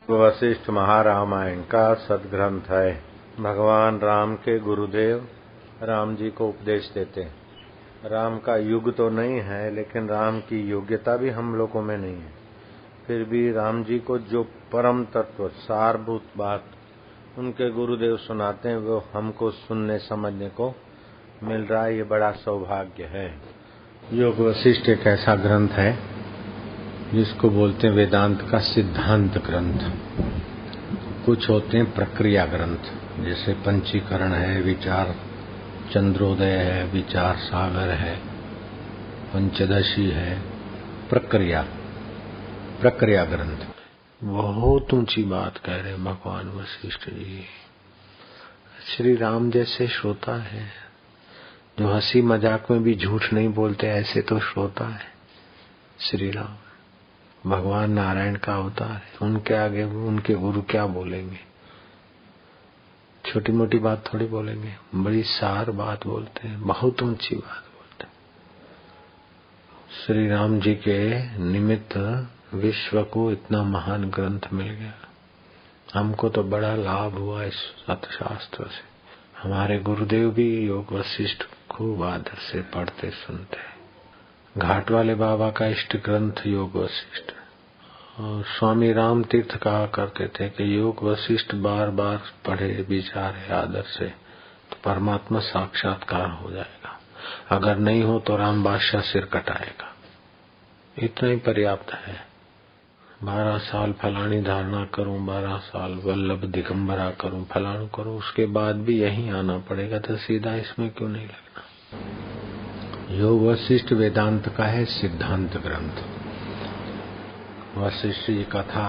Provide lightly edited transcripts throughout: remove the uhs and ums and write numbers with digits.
वशिष्ठ महारामायण का सदग्रंथ है। भगवान राम के गुरुदेव राम जी को उपदेश देते हैं। राम का युग तो नहीं है, लेकिन राम की योग्यता भी हम लोगों में नहीं है। फिर भी राम जी को जो परम तत्व सारभूत बात उनके गुरुदेव सुनाते हैं, वो हमको सुनने समझने को मिल रहा है। ये बड़ा सौभाग्य है। योग वशिष्ठ एक ऐसा ग्रंथ है जिसको बोलते हैं वेदांत का सिद्धांत ग्रंथ। कुछ होते हैं प्रक्रिया ग्रंथ, जैसे पंचीकरण है, विचार चंद्रोदय है, विचार सागर है, पंचदशी है। प्रक्रिया ग्रंथ बहुत ऊंची बात कह रहे भगवान वशिष्ठ जी। श्री राम जैसे श्रोता है, जो हंसी मजाक में भी झूठ नहीं बोलते, ऐसे तो श्रोता है श्री राम। भगवान नारायण का अवतार है, उनके आगे उनके गुरु क्या बोलेंगे? छोटी मोटी बात थोड़ी बोलेंगे, बड़ी सार बात बोलते हैं, बहुत ऊंची बात बोलते हैं। श्री राम जी के निमित्त विश्व को इतना महान ग्रंथ मिल गया। हमको तो बड़ा लाभ हुआ इस सतशास्त्र से। हमारे गुरुदेव भी योग वशिष्ठ खूब आदर से पढ़ते सुनते हैं। घाट वाले बाबा का इष्ट ग्रंथ योग वशिष्ठ। और स्वामी राम तीर्थ कहा करते थे कि योग वशिष्ठ बार बार पढ़े विचारे आदर से तो परमात्मा साक्षात्कार हो जाएगा। अगर नहीं हो तो राम बादशाह सिर कटाएगा। इतना ही पर्याप्त है। 12 साल फलानी धारणा करूं, 12 साल वल्लभ दिगंबरा करूं, फलानु करूं, उसके बाद भी यहीं आना पड़ेगा, तो सीधा इसमें क्यों नहीं लगना? योग वशिष्ठ वेदांत का है सिद्धांत ग्रंथ। वशिष्ठ जी कथा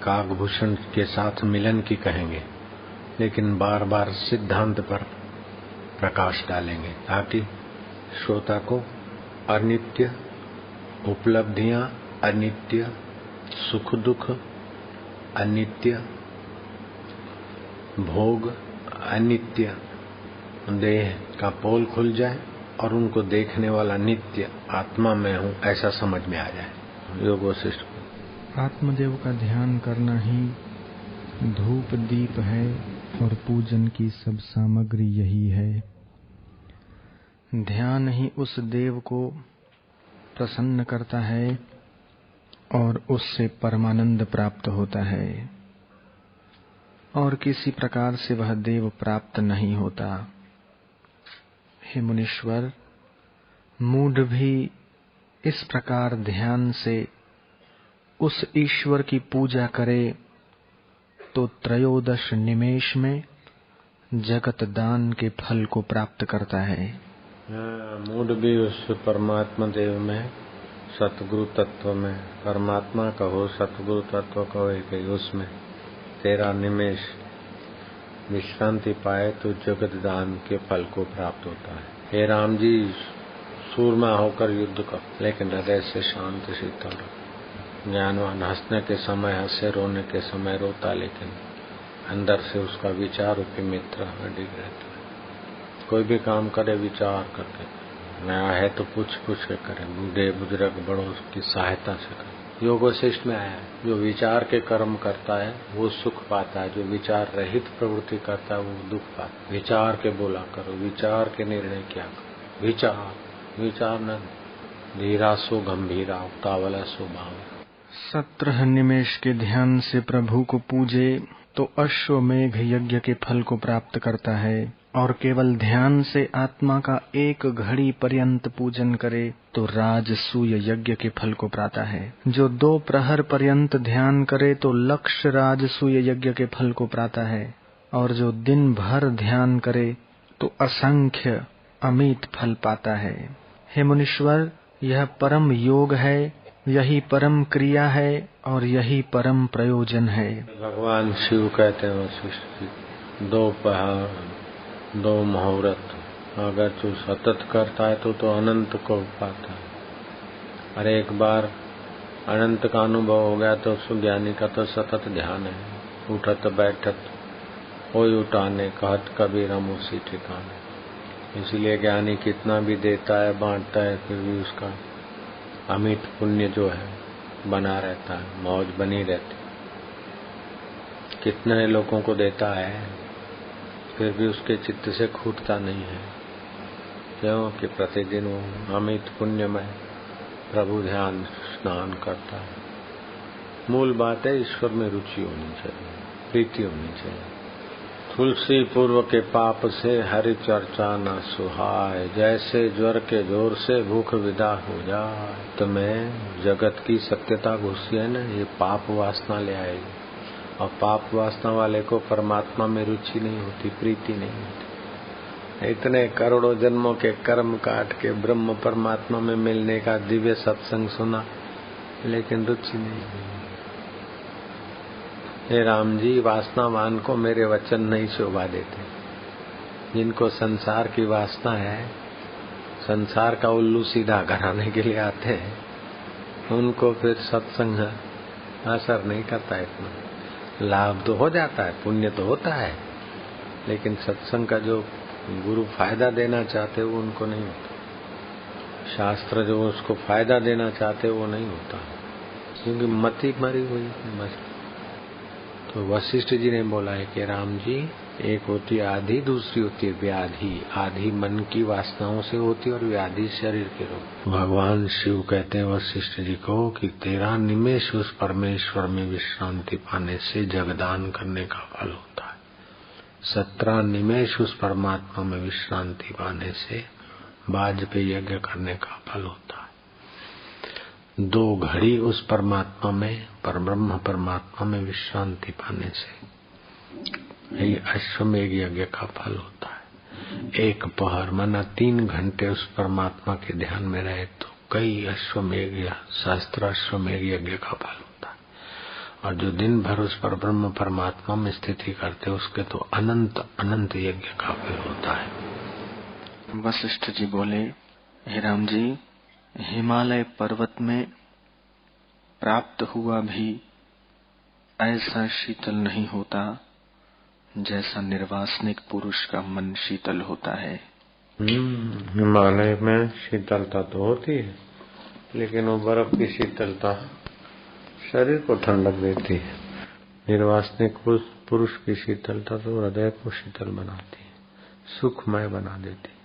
काकभूषण के साथ मिलन की कहेंगे, लेकिन बार बार सिद्धांत पर प्रकाश डालेंगे ताकि श्रोता को अनित्य उपलब्धियां, अनित्य सुख दुख, अनित्य भोग, अनित्य देह का पोल खुल जाए और उनको देखने वाला नित्य आत्मा में हूँ ऐसा समझ में आ जाए। योग वशिष्ठ आत्मदेव का ध्यान करना ही धूप दीप है और पूजन की सब सामग्री यही है। ध्यान ही उस देव को प्रसन्न करता है और उससे परमानंद प्राप्त होता है, और किसी प्रकार से वह देव प्राप्त नहीं होता। हे मुनीश्वर, मूढ़ भी इस प्रकार ध्यान से उस ईश्वर की पूजा करे तो त्रयोदश निमेष में जगत दान के फल को प्राप्त करता है। मूढ़ भी उस परमात्मा देव में, सतगुरु तत्व में, परमात्मा कहो सतगुरु तत्व कहो एक ही, उसमें 13 निमेष विश्रांति पाए तो जगत दान के फल को प्राप्त होता है। हे राम जी, सूरमा होकर युद्ध कर, लेकिन हृदय से शांत शीतल रहो। ज्ञानवान हंसने के समय हंसे, रोने के समय रोता, लेकिन अंदर से उसका विचार रूपी मित्र अडिग रहता है। कोई भी काम करे विचार करके, नया है तो पूछ के करे, बूढ़े बुजुर्ग बड़ों की सहायता से करे। योग वशिष्ठ में आया है, जो विचार के कर्म करता है वो सुख पाता है, जो विचार रहित प्रवृत्ति करता है वो दुख पाता है। विचार के बोला करो, विचार के निर्णय क्या करो। विचार न धीरा सो गंभीरा, उतावला सो भाव। 17 निमेष के ध्यान से प्रभु को पूजे तो अश्वमेघ यज्ञ के फल को प्राप्त करता है, और केवल ध्यान से आत्मा का 1 घड़ी पर्यंत पूजन करे तो राजसूय यज्ञ के फल को पाता है। जो 2 प्रहर पर्यंत ध्यान करे तो लक्ष राजसूय यज्ञ के फल को पाता है, और जो दिन भर ध्यान करे तो असंख्य अमित फल पाता है। हे मुनीश्वर, यह परम योग है, यही परम क्रिया है और यही परम प्रयोजन है। भगवान शिव कहते हैं वशिष्ठ जी, 2 पहर 2 मुहूर्त अगर तू सतत करता है तो अनंत को पाता है। और एक बार अनंत का अनुभव हो गया तो सुज्ञानी का तो सतत ध्यान है। उठत बैठत होय उठाने, कहत कबीर हम उसी ठिकाने। इसलिए ज्ञानी कितना भी देता है, बांटता है, फिर भी उसका अमित पुण्य जो है बना रहता है, मौज बनी रहती। कितने लोगों को देता है, फिर भी उसके चित्त से छूटता नहीं है। क्योंकि प्रतिदिन वो अमित पुण्यमय प्रभु ध्यान स्नान करता है। मूल बात है ईश्वर में रुचि होनी चाहिए, प्रीति होनी चाहिए। तुलसी पूर्व के पाप से हरि चर्चा न सुहाय, जैसे ज्वर के जोर से भूख विदा हो जाए। तो मैं जगत की सत्यता घुसी है ना, ये पाप वासना ले आएगी, और पाप वासना वाले को परमात्मा में रुचि नहीं होती, प्रीति नहीं होती। इतने करोड़ों जन्मों के कर्म काट के ब्रह्म परमात्मा में मिलने का दिव्य सत्संग सुना, लेकिन रुचि नहीं। हे राम जी, वासनावान को मेरे वचन नहीं शोभा देते। जिनको संसार की वासना है, संसार का उल्लू सीधा कराने के लिए आते हैं, उनको फिर सत्संग असर नहीं करता। इतना लाभ तो हो जाता है, पुण्य तो होता है, लेकिन सत्संग का जो गुरु फायदा देना चाहते वो उनको नहीं होता। शास्त्र जो उसको फायदा देना चाहते वो नहीं होता, क्योंकि मति मरी हुई है। तो वशिष्ठ जी ने बोला है कि राम जी, एक होती है आधि, दूसरी होती है व्याधि। आधि मन की वासनाओं से होती है और व्याधि शरीर के रोग। भगवान शिव कहते हैं वशिष्ठ जी को कि 13 निमेष उस परमेश्वर में विश्रांति पाने से जगदान करने का फल होता है। 17 निमेष उस परमात्मा में विश्रांति पाने से वाजपेयी यज्ञ करने का फल होता है। 2 घड़ी उस परमात्मा में, परब्रह्म परमात्मा में विश्रांति पाने से ये अश्वमेघ यज्ञ का फल होता है। 1 पहर माना 3 घंटे उस परमात्मा के ध्यान में रहे तो कई अश्वमेघ या शास्त्र अश्वमेघ यज्ञ का फल होता है। और जो दिन भर उस परब्रह्म परमात्मा में स्थिति करते उसके तो अनंत अनंत यज्ञ का फल होता है। वशिष्ठ जी बोले, हे राम जी, हिमालय पर्वत में प्राप्त हुआ भी ऐसा शीतल नहीं होता जैसा निर्वासनिक पुरुष का मन शीतल होता है। हिमालय में शीतलता तो होती है, लेकिन वो बर्फ की शीतलता शरीर को ठंडक देती है। निर्वासनिक पुरुष की शीतलता तो हृदय को शीतल बनाती है, सुखमय बना देती है।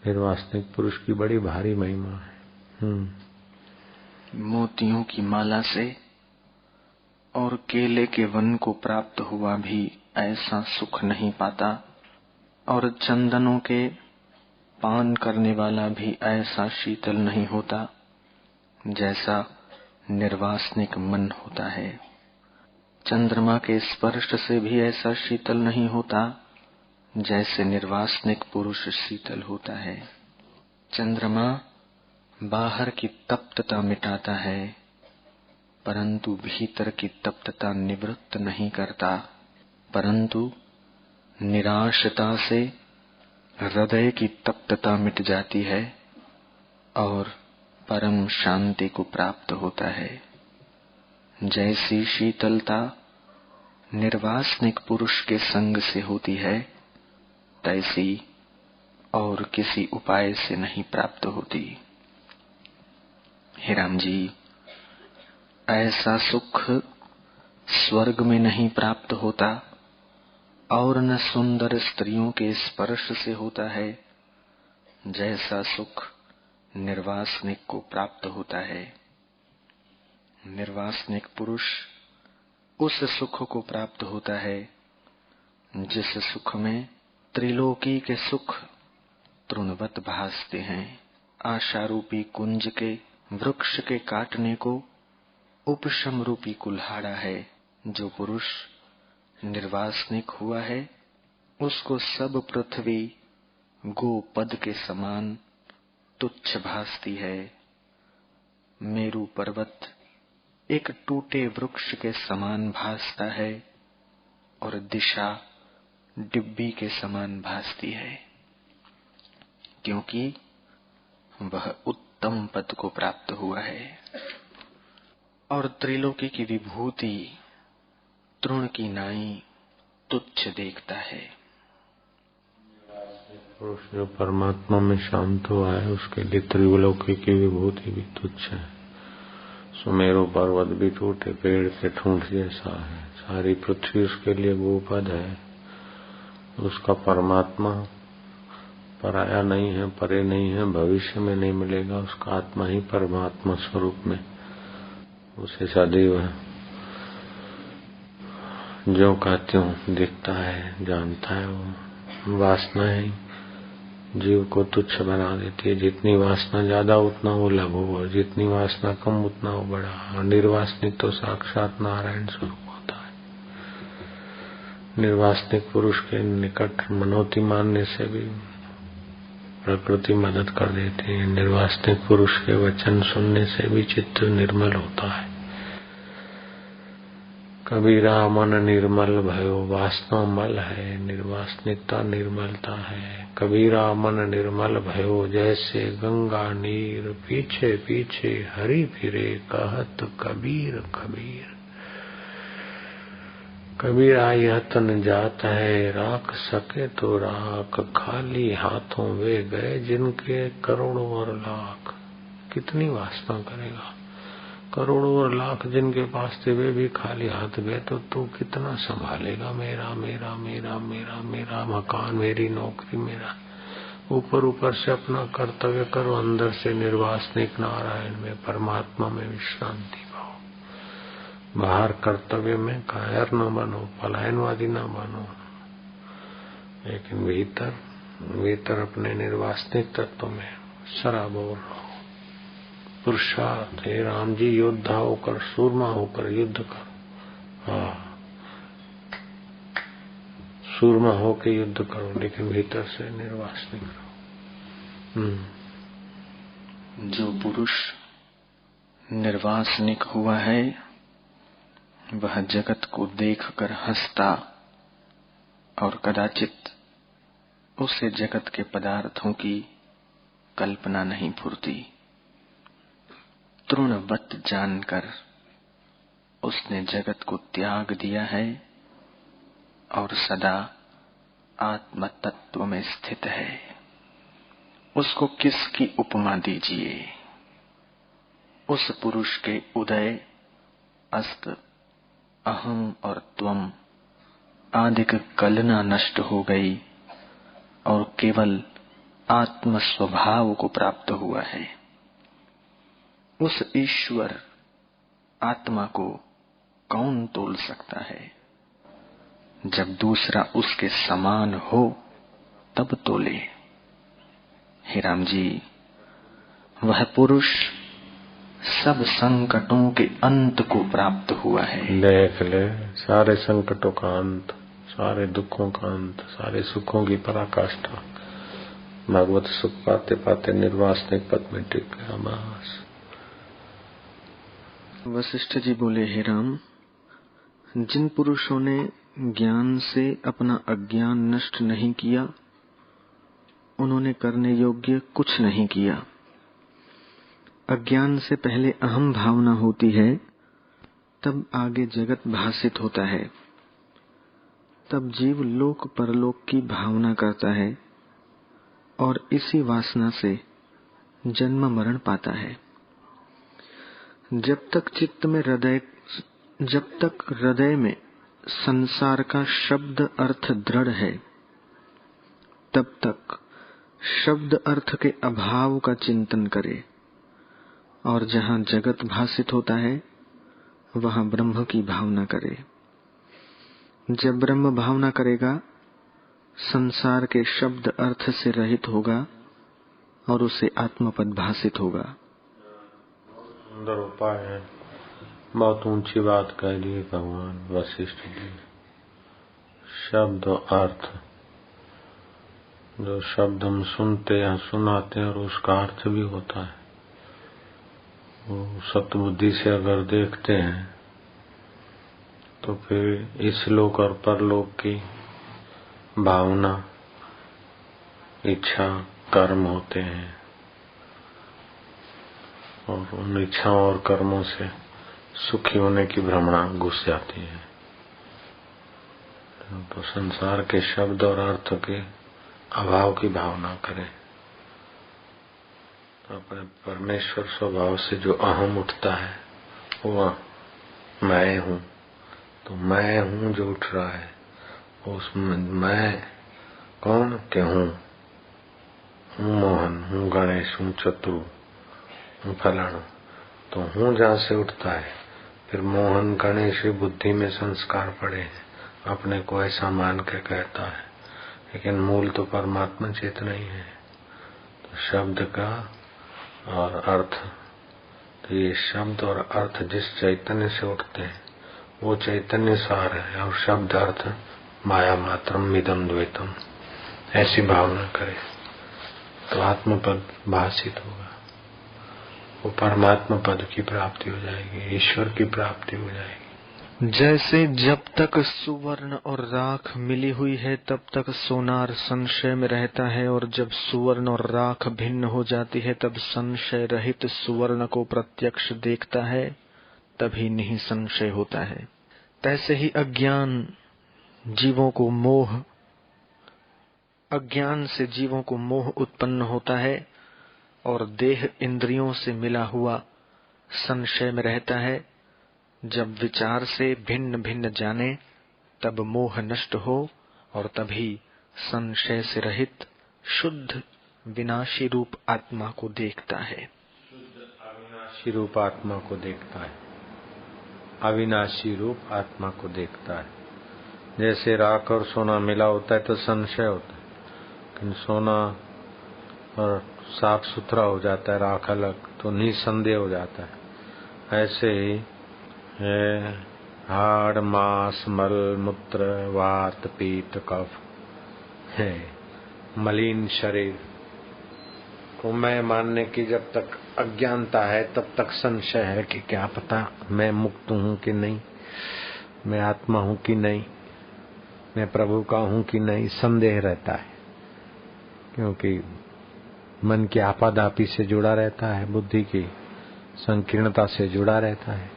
निर्वासनिक पुरुष की बड़ी भारी महिमा है। मोतियों की माला से और केले के वन को प्राप्त हुआ भी ऐसा सुख नहीं पाता, और चंदनों के पान करने वाला भी ऐसा शीतल नहीं होता जैसा निर्वासनिक मन होता है। चंद्रमा के स्पर्श से भी ऐसा शीतल नहीं होता जैसे निर्वासनिक पुरुष शीतल होता है। चंद्रमा बाहर की तप्तता मिटाता है, परंतु भीतर की तप्तता निवृत्त नहीं करता, परंतु निराशता से हृदय की तप्तता मिट जाती है और परम शांति को प्राप्त होता है। जैसी शीतलता निर्वासनिक पुरुष के संग से होती है, तैसी और किसी उपाय से नहीं प्राप्त होती। हे राम जी, ऐसा सुख स्वर्ग में नहीं प्राप्त होता और न सुंदर स्त्रियों के स्पर्श से होता है जैसा सुख निर्वासनिक को प्राप्त होता है। निर्वासनिक पुरुष उस सुख को प्राप्त होता है जिस सुख में त्रिलोकी के सुख तृणवत भासते हैं। आशारूपी कुंज के वृक्ष के काटने को उपशम रूपी कुल्हाड़ा है। जो पुरुष निर्वासनिक हुआ है उसको सब पृथ्वी गोपद के समान तुच्छ भासती है। मेरू पर्वत एक टूटे वृक्ष के समान भासता है और दिशा डिब्बी के समान भासती है, क्योंकि वह उत्तम पद को प्राप्त हुआ है। और त्रिलोकी की विभूति तृण की नाई तुच्छ देखता है। पुरुष जो परमात्मा में शांत हुआ है उसके लिए त्रिलोकी की विभूति भी तुच्छ है। सुमेरु पर्वत भी टूटे पेड़ के ठूंठ जैसा है। सारी पृथ्वी उसके लिए गोपद है। उसका परमात्मा पराया नहीं है, परे नहीं है, भविष्य में नहीं मिलेगा। उसका आत्मा ही परमात्मा स्वरूप में उसे सदैव जो का त्यों दिखता है, जानता है। वो वासना ही जीव को तुच्छ बना देती है। जितनी वासना ज्यादा उतना वो लघु, और जितनी वासना कम उतना वो बड़ा। निर्वासनिक तो साक्षात नारायण स्वरूप होता है। निर्वासनिक पुरुष के निकट मनोती मानने से भी प्रकृति मदद कर देती है। निर्वासनिक पुरुष के वचन सुनने से भी चित्त निर्मल होता है। कबीरा मन निर्मल भयो, वासना मल है, निर्वासनिकता निर्मलता है। कबीरा मन निर्मल भयो, जैसे गंगा नीर पीछे पीछे हरि फिरे, कहत कबीर कबीर। कबीरा यह तन जात है, राख सके तो राख, खाली हाथों वे गए जिनके करोड़ों और लाख। कितनी वासना करेगा, करोड़ों और लाख जिनके पास थे वे भी खाली हाथ गए तो तू कितना संभालेगा। मेरा मेरा मेरा मेरा मेरा मकान, मेरी नौकरी, मेरा। ऊपर ऊपर से अपना कर्तव्य करो, अंदर से निर्वासनिक नारायण में परमात्मा में विश्रांति पाओ। बाहर कर्तव्य में कायर न बनो, पलायनवादी न बनो, लेकिन भीतर अपने निर्वासनिक तत्व में सराबोर रहो। पुरुषार्थ, हे राम जी योद्धा होकर, सूरमा होकर युद्ध करो। हाँ, सूरमा होकर युद्ध करो, लेकिन भीतर से निर्वासनिक रहो। जो पुरुष निर्वासनिक हुआ है वह जगत को देखकर हंसता और कदाचित उसे जगत के पदार्थों की कल्पना नहीं फुरती। तृणवत जानकर उसने जगत को त्याग दिया है और सदा आत्म तत्व में स्थित है। उसको किसकी उपमा दीजिए। उस पुरुष के उदय, अस्त, अहम और त्वम आदि कलना नष्ट हो गई और केवल आत्म स्वभाव को प्राप्त हुआ है। उस ईश्वर आत्मा को कौन तोल सकता है। जब दूसरा उसके समान हो तब तोले। हे राम जी, वह पुरुष सब संकटों के अंत को प्राप्त हुआ है। देख ले, सारे संकटों का अंत, सारे दुखों का अंत, सारे सुखों की पराकाष्ठा। भगवत सुख पाते पाते निर्वासनिक पद में टिक गया बस। वशिष्ठ जी बोले, हे राम, जिन पुरुषों ने ज्ञान से अपना अज्ञान नष्ट नहीं किया उन्होंने करने योग्य कुछ नहीं किया। अज्ञान से पहले अहम भावना होती है, तब आगे जगत भासित होता है, तब जीव लोक परलोक की भावना करता है और इसी वासना से जन्म मरण पाता है। जब तक हृदय में संसार का शब्द अर्थ दृढ़ है, तब तक शब्द अर्थ के अभाव का चिंतन करे और जहाँ जगत भासित होता है वहाँ ब्रह्म की भावना करे। जब ब्रह्म भावना करेगा, संसार के शब्द अर्थ से रहित होगा और उसे आत्मपद भासित होगा। सुंदर उपाय है, बहुत ऊंची बात कह दी भगवान वशिष्ठ जी। शब्द और अर्थ, जो शब्द हम सुनते हैं सुनाते हैं और उसका अर्थ भी होता है, वो सत्बुद्धि से अगर देखते हैं तो फिर इस लोक और परलोक की भावना, इच्छा, कर्म होते हैं और उन इच्छाओं और कर्मों से सुखी होने की भ्रमणा घुस जाती है। तो संसार के शब्द और अर्थ के अभाव की भावना करें तो अपने परमेश्वर स्वभाव से जो अहम उठता है हुआ मैं हूँ, तो मैं हूँ जो उठ रहा है उसमें मैं कौन के हूँ मोहन, हूँ गणेश, हूँ चतुर, हूँ फलाना। तो हूँ जहाँ से उठता है फिर मोहन गणेश बुद्धि में संस्कार पड़े हैं, अपने को ऐसा मान के कहता है, लेकिन मूल तो परमात्मा चेतना ही है। तो शब्द का और अर्थ, तो ये शब्द और अर्थ जिस चैतन्य से उठते हैं वो चैतन्य सार है, और शब्द अर्थ माया मात्रम इदम द्वैतम, ऐसी भावना करे तो आत्मपद भाषित होगा, वो परमात्मा पद की प्राप्ति हो जाएगी, ईश्वर की प्राप्ति हो जाएगी। जैसे जब तक सुवर्ण और राख मिली हुई है तब तक सोनार संशय में रहता है, और जब सुवर्ण और राख भिन्न हो जाती है तब संशय रहित सुवर्ण को प्रत्यक्ष देखता है, तभी नहीं संशय होता है। तैसे ही अज्ञान से जीवों को मोह उत्पन्न होता है, और देह इंद्रियों से मिला हुआ संशय में रहता है। जब विचार से भिन्न भिन्न जाने तब मोह नष्ट हो, और तभी संशय से रहित शुद्ध विनाशी रूप आत्मा को देखता है। शुद्ध अविनाशी रूप आत्मा को देखता है, अविनाशी रूप आत्मा को देखता है। जैसे राख और सोना मिला होता है तो संशय होता है, लेकिन सोना और साफ सुथरा हो जाता है, राख अलग, तो निसंदेह हो जाता है। ऐसे ही हाड़ मांस मल मूत्र वात पीत कफ है मलिन शरीर को मैं मानने की जब तक अज्ञानता है तब तक संशय है कि क्या पता मैं मुक्त हूँ कि नहीं, मैं आत्मा हूँ कि नहीं, मैं प्रभु का हूँ कि नहीं, संदेह रहता है। क्योंकि मन की आपादापी से जुड़ा रहता है, बुद्धि की संकीर्णता से जुड़ा रहता है।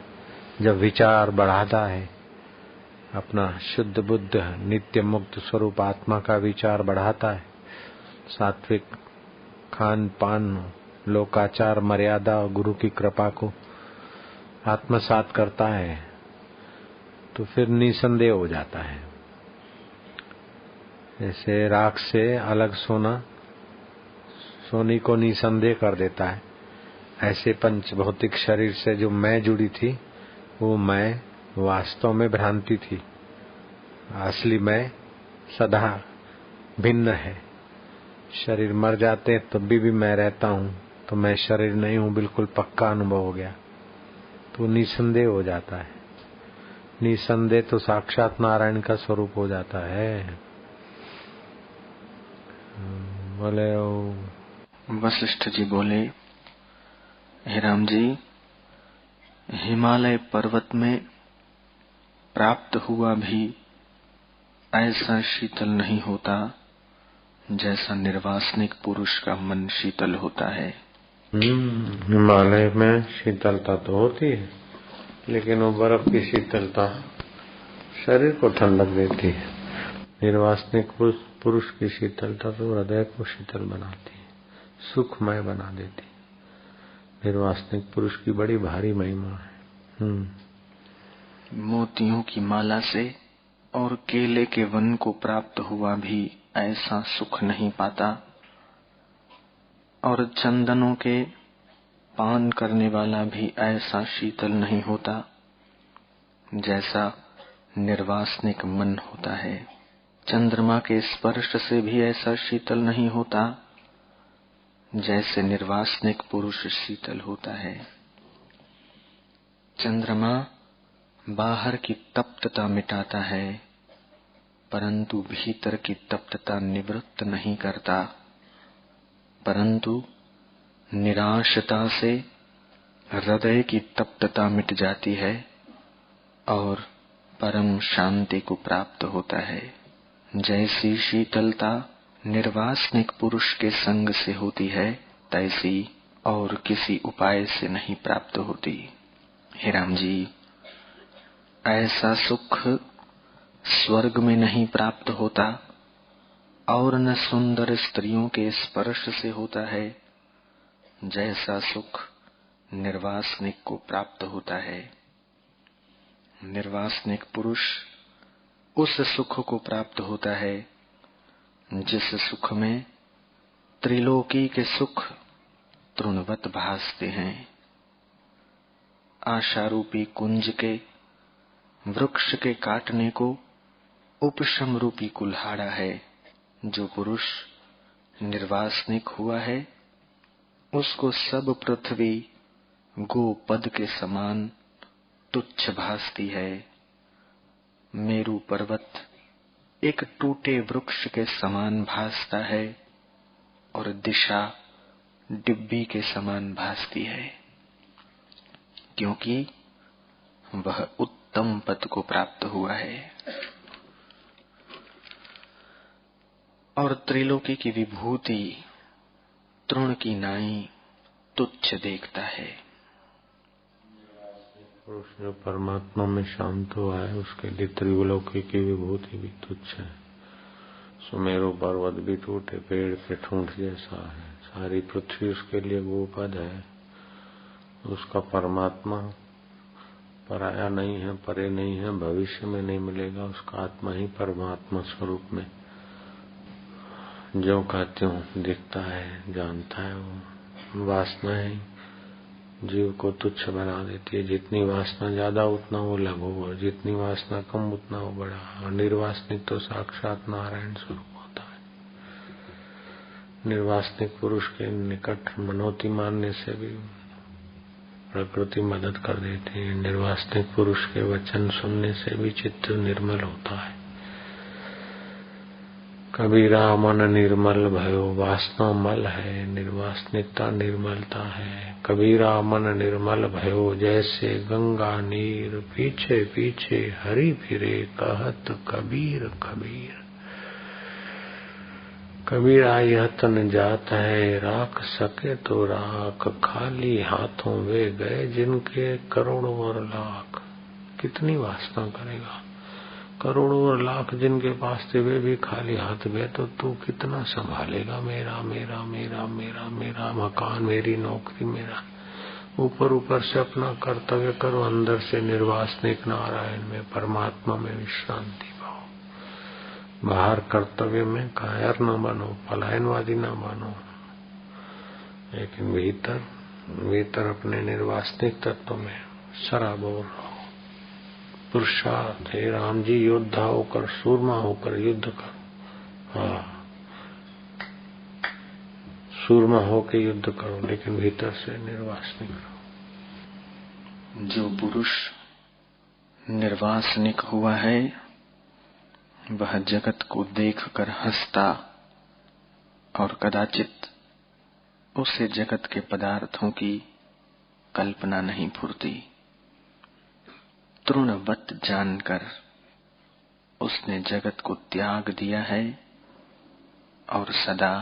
जब विचार बढ़ाता है, अपना शुद्ध बुद्ध नित्य मुक्त स्वरूप आत्मा का विचार बढ़ाता है, सात्विक खान पान लोकाचार मर्यादा और गुरु की कृपा को आत्मसात करता है, तो फिर निसंदेह हो जाता है। जैसे राख से अलग सोना सोनी को निसंदेह कर देता है, ऐसे पंच भौतिक शरीर से जो मैं जुड़ी थी वो मैं वास्तव में भ्रांति थी, असली मैं सदा भिन्न है। शरीर मर जाते तब भी मैं रहता हूँ, तो मैं शरीर नहीं हूँ, बिल्कुल पक्का अनुभव हो गया, तो निसंदेह हो जाता है। निसंदेह तो साक्षात नारायण का स्वरूप हो जाता है। बोले वशिष्ठ जी बोले, हे राम जी, हिमालय पर्वत में प्राप्त हुआ भी ऐसा शीतल नहीं होता जैसा निर्वासनिक पुरुष का मन शीतल होता है। हिमालय में शीतलता तो होती है, लेकिन वो बर्फ की शीतलता शरीर को ठंडक देती है। निर्वासनिक पुरुष की शीतलता तो हृदय को शीतल बनाती है, सुखमय बना देती है। निर्वासनिक पुरुष की बड़ी भारी महिमा है। मोतियों की माला से और केले के वन को प्राप्त हुआ भी ऐसा सुख नहीं पाता, और चंदनों के पान करने वाला भी ऐसा शीतल नहीं होता जैसा निर्वासनिक मन होता है। चंद्रमा के स्पर्श से भी ऐसा शीतल नहीं होता जैसे निर्वासनिक पुरुष शीतल होता है। चंद्रमा बाहर की तप्तता मिटाता है, परंतु भीतर की तप्तता निवृत्त नहीं करता, परंतु निराशता से हृदय की तप्तता मिट जाती है और परम शांति को प्राप्त होता है। जैसी शीतलता निर्वासनिक पुरुष के संग से होती है, तैसी और किसी उपाय से नहीं प्राप्त होती। हे राम जी, ऐसा सुख स्वर्ग में नहीं प्राप्त होता और न सुंदर स्त्रियों के स्पर्श से होता है जैसा सुख निर्वासनिक को प्राप्त होता है। निर्वासनिक पुरुष उस सुख को प्राप्त होता है जिस सुख में त्रिलोकी के सुख तृणवत भासते हैं। आशारूपी कुंज के वृक्ष के काटने को उपशम रूपी कुल्हाड़ा है। जो पुरुष निर्वासनिक हुआ है उसको सब पृथ्वी गोपद के समान तुच्छ भासती है। मेरू पर्वत एक टूटे वृक्ष के समान भासता है और दिशा डिब्बी के समान भासती है, क्योंकि वह उत्तम पद को प्राप्त हुआ है और त्रिलोकी की विभूति तृण की नाई तुच्छ देखता है। पुरुष जो परमात्मा में शांत हुआ है उसके लिए त्रिलोकी की विभूति भी तुच्छ है। सुमेरु पर्वत भी टूटे पेड़ के ठूंठ जैसा है, सारी पृथ्वी उसके लिए गोपद है। उसका परमात्मा पराया नहीं है, परे नहीं है, भविष्य में नहीं मिलेगा। उसका आत्मा ही परमात्मा स्वरूप में जो का त्यों दिखता है, जानता है। वो वासनाएं जीव को तुच्छ बना देती है। जितनी वासना ज्यादा उतना वो लघु, और जितनी वासना कम उतना वो बड़ा। और निर्वासनिक तो साक्षात नारायण स्वरूप होता है। निर्वासनिक पुरुष के निकट मनोती मानने से भी प्रकृति मदद कर देती है। निर्वासनिक पुरुष के वचन सुनने से भी चित्त निर्मल होता है। कबीरा मन निर्मल भयो, वासना मल है, निर्वासनिकता निर्मलता है। कबीरा मन निर्मल भयो, जैसे गंगा नीर पीछे पीछे हरि फिरे, कहत कबीर कबीर। कबीरा यह तन जात है, राख सके तो राख, खाली हाथों वे गए जिनके करोड़ों और लाख। कितनी वासना करेगा, करोड़ों और लाख जिनके पास थे वे भी खाली हाथ गए तो तू कितना संभालेगा। मेरा मेरा मेरा मेरा मेरा मकान, मेरी नौकरी, मेरा। ऊपर ऊपर से अपना कर्तव्य करो, अंदर से निर्वासनिक नारायण में परमात्मा में विश्रांति पाओ। बाहर कर्तव्य में कायर न बनो, पलायनवादी न बनो, लेकिन भीतर अपने निर्वासनिक तत्व में सराबोर रहो। पुरुषार्थ हे राम जी, योद्धा होकर सूरमा होकर युद्ध करो। हाँ, सूरमा होकर युद्ध करो, लेकिन भीतर से निर्वासनिक रहो। जो पुरुष निर्वासनिक हुआ है वह जगत को देखकर हंसता और कदाचित उसे जगत के पदार्थों की कल्पना नहीं फुरती। तृणवत जानकर उसने जगत को त्याग दिया है और सदा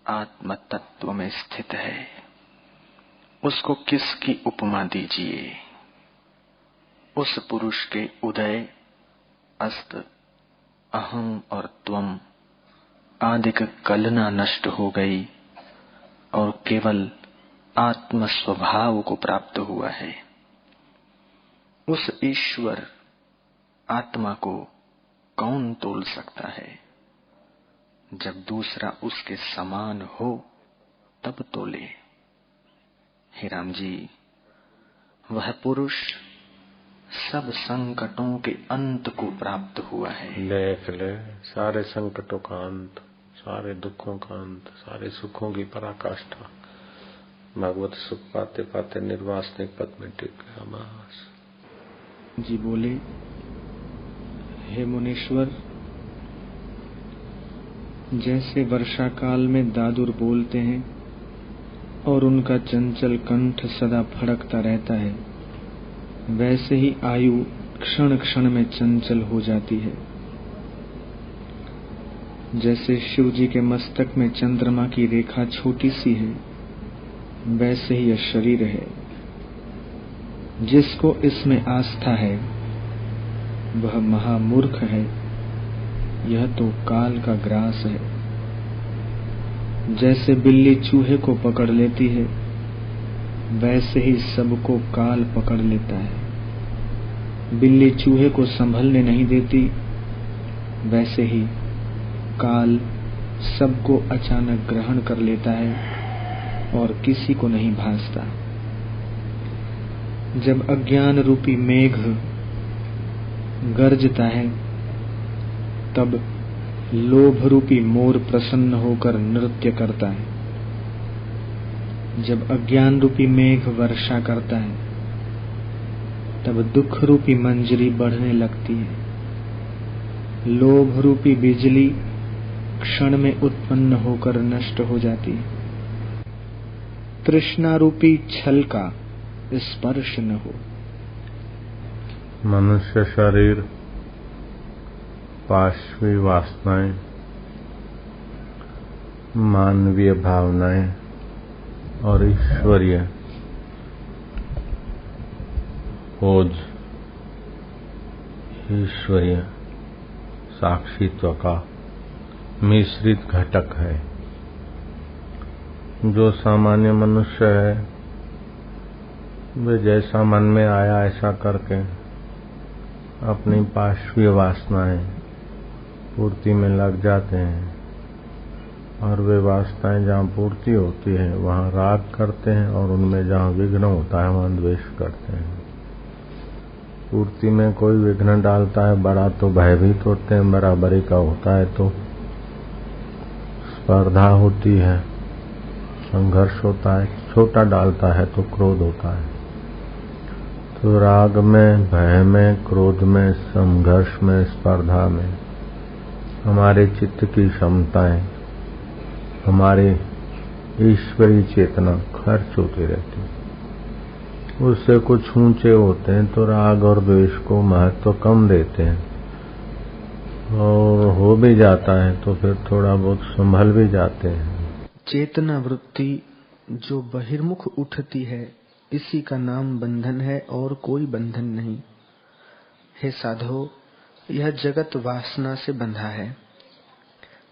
आत्म तत्व में स्थित है। उसको किसकी उपमा दीजिए। उस पुरुष के उदय, अस्त, अहं और त्वम आदि की कलना नष्ट हो गई और केवल आत्म स्वभाव को प्राप्त हुआ है। उस ईश्वर आत्मा को कौन तोल सकता है। जब दूसरा उसके समान हो तब तोले। हे राम जी, वह पुरुष सब संकटों के अंत को प्राप्त हुआ है। देख ले, सारे संकटों का अंत, सारे दुखों का अंत, सारे सुखों की पराकाष्ठा। भगवत सुख पाते पाते निर्वासनिक पद में टिक गया। बस जी बोले, हे मुनीश्वर, जैसे वर्षा काल में दादुर बोलते हैं और उनका चंचल कंठ सदा फड़कता रहता है, वैसे ही आयु क्षण क्षण में चंचल हो जाती है। जैसे शिव जी के मस्तक में चंद्रमा की रेखा छोटी सी है, वैसे ही यह शरीर है। जिसको इसमें आस्था है वह महामूर्ख है। यह तो काल का ग्रास है। जैसे बिल्ली चूहे को पकड़ लेती है, वैसे ही सबको काल पकड़ लेता है। बिल्ली चूहे को संभलने नहीं देती, वैसे ही काल सबको अचानक ग्रहण कर लेता है और किसी को नहीं भासता। जब अज्ञान रूपी मेघ गरजता है, तब लोभ रूपी मोर प्रसन्न होकर नृत्य करता है। जब अज्ञान रूपी मेघ वर्षा करता है, तब दुख रूपी मंजरी बढ़ने लगती है। लोभ रूपी बिजली क्षण में उत्पन्न होकर नष्ट हो जाती है। तृष्णा रूपी छल का स्पर्श न हो। मनुष्य शरीर, पाशवी वासनाएं, मानवीय भावनाएं और ईश्वरीय खोज, ईश्वरीय साक्षित्व का मिश्रित घटक है। जो सामान्य मनुष्य है, वे जैसा मन में आया ऐसा करके अपनी पाशवी वासनाएं पूर्ति में लग जाते हैं, और वे वासनाएं जहाँ पूर्ति होती है वहाँ राग करते हैं, और उनमें जहाँ विघ्न होता है वहाँ द्वेष करते हैं। पूर्ति में कोई विघ्न डालता है, बड़ा तो भयभीत होते हैं, बराबरी का होता है तो स्पर्धा होती है, संघर्ष होता है, छोटा डालता है तो क्रोध होता है। तो राग में, भय में, क्रोध में, संघर्ष में, स्पर्धा में हमारे चित्त की क्षमताएं, हमारी ईश्वरी चेतना खर्च होती रहती है। उससे कुछ ऊंचे होते हैं तो राग और द्वेष को महत्व कम देते हैं, और हो भी जाता है तो फिर थोड़ा बहुत संभल भी जाते हैं। चेतना वृत्ति जो बहिर्मुख उठती है, इसी का नाम बंधन है और कोई बंधन नहीं। हे साधो, यह जगत वासना से बंधा है।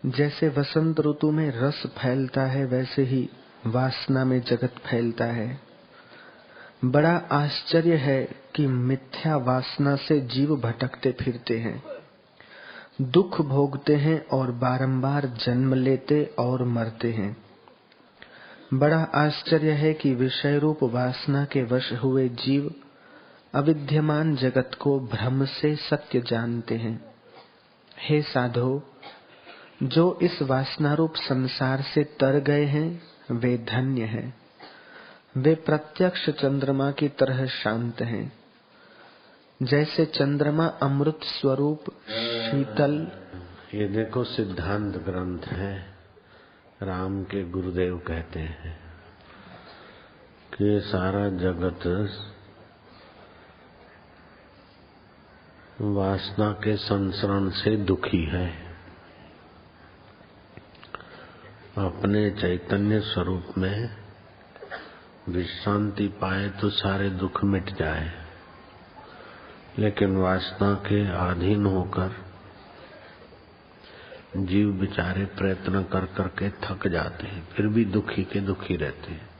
जैसे वसंत ऋतु में रस फैलता है, वैसे ही वासना में जगत फैलता है। बड़ा आश्चर्य है कि मिथ्या वासना से जीव भटकते फिरते हैं, दुख भोगते हैं और बारंबार जन्म लेते और मरते हैं। बड़ा आश्चर्य है कि विषय रूप वासना के वश हुए जीव अविद्यमान जगत को भ्रम से सत्य जानते हैं। हे साधो, जो इस वासना रूप संसार से तर गए हैं, वे धन्य हैं। वे प्रत्यक्ष चंद्रमा की तरह शांत हैं। जैसे चंद्रमा अमृत स्वरूप शीतल। ये देखो सिद्धांत ग्रंथ है, राम के गुरुदेव कहते हैं कि सारा जगत वासना के संसरण से दुखी है। अपने चैतन्य स्वरूप में विश्रांति पाए तो सारे दुख मिट जाए, लेकिन वासना के अधीन होकर जीव बेचारे प्रयत्न कर करके थक जाते हैं, फिर भी दुखी के दुखी रहते हैं।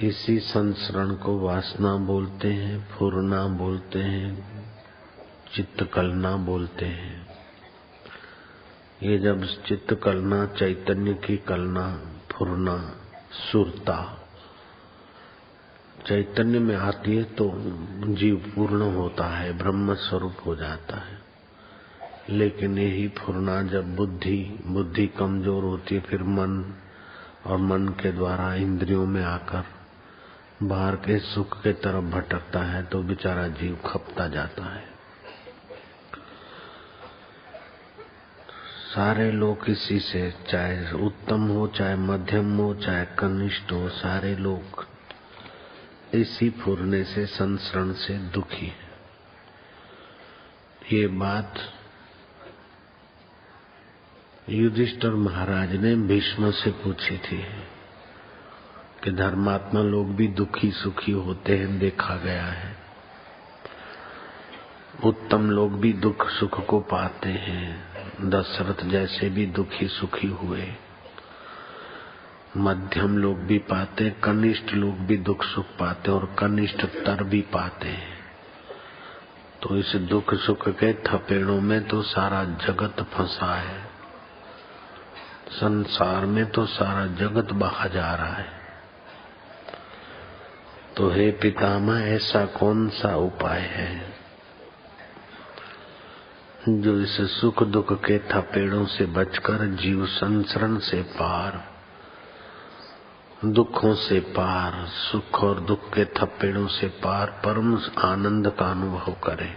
इसी संसरण को वासना बोलते हैं, फुरना बोलते हैं, चित्त कलना बोलते हैं। ये जब चित्त कलना, चैतन्य की कलना, फुरना, सुरता चैतन्य में आती है तो जीव पूर्ण होता है, ब्रह्म स्वरूप हो जाता है। लेकिन यही फुरना जब बुद्धि कमजोर होती है, फिर मन और मन के द्वारा इंद्रियों में आकर बाहर के सुख के तरफ भटकता है, तो बेचारा जीव खपता जाता है। सारे लोग इसी से, चाहे उत्तम हो, चाहे मध्यम हो, चाहे कनिष्ठ हो, सारे लोग इसी फुरने से, संसरण से दुखी है। ये बात युधिष्ठिर महाराज ने भीष्म से पूछी थी कि धर्मात्मा लोग भी दुखी सुखी होते हैं, देखा गया है। उत्तम लोग भी दुख सुख को पाते हैं, दशरथ जैसे भी दुखी सुखी हुए। मध्यम लोग भी पाते, कनिष्ठ लोग भी दुख सुख पाते और कनिष्ठतर भी पाते हैं। तो इस दुख सुख के थपेड़ों में तो सारा जगत फंसा है, संसार में तो सारा जगत बहा जा रहा है। तो हे पितामह, ऐसा कौन सा उपाय है जो इस सुख दुख के थपेड़ों से बचकर जीव संसरण से पार, दुखों से पार, सुख और दुख के थपेड़ों से पार परम आनंद का अनुभव करे।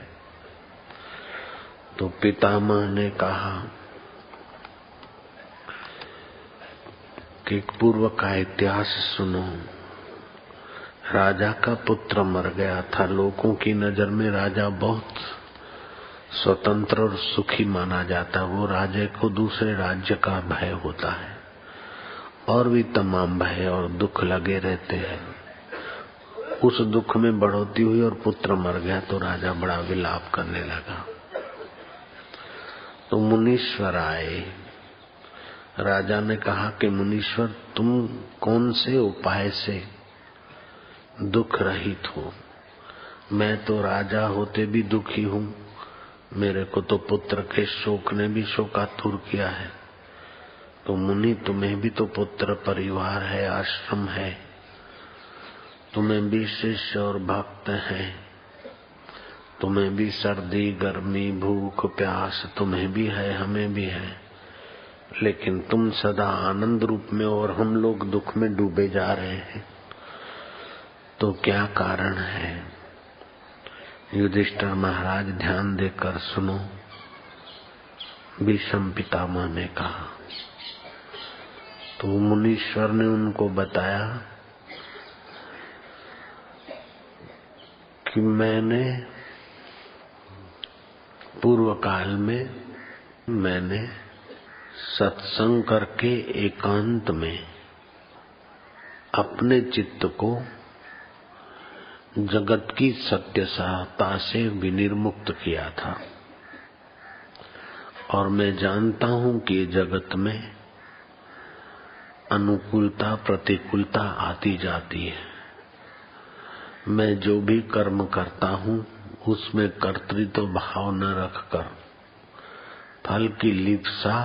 तो पितामह ने कहा कि पूर्व का इतिहास सुनो। राजा का पुत्र मर गया था। लोगों की नजर में राजा बहुत स्वतंत्र और सुखी माना जाता। वो राजा को दूसरे राज्य का भय होता है और भी तमाम भय और दुख लगे रहते हैं। उस दुख में बढ़ोतरी हुई और पुत्र मर गया तो राजा बड़ा विलाप करने लगा। तो मुनीश्वर आए। राजा ने कहा कि मुनीश्वर, तुम कौन से उपाय से दुख रहित हो? मैं तो राजा होते भी दुखी हूँ। मेरे को तो पुत्र के शोक ने भी शोकातुर किया है। तो मुनि, तुम्हें भी तो पुत्र परिवार है, आश्रम है, तुम्हें भी शिष्य और भक्त हैं, तुम्हें भी सर्दी गर्मी भूख प्यास तुम्हें भी है, हमें भी है, लेकिन तुम सदा आनंद रूप में और हम लोग दुख में डूबे जा रहे हैं। तो क्या कारण है? युधिष्ठिर महाराज ध्यान देकर सुनो। भीष्म पितामह ने कहा। तो मुनीश्वर ने उनको बताया कि मैंने पूर्व काल में सत्संग करके एकांत में अपने चित्त को जगत की सत्यता से विनिर्मुक्त किया था। और मैं जानता हूं कि जगत में अनुकूलता प्रतिकूलता आती जाती है। मैं जो भी कर्म करता हूं उसमें कर्तृत्व भाव न रखकर, फल की लिप्सा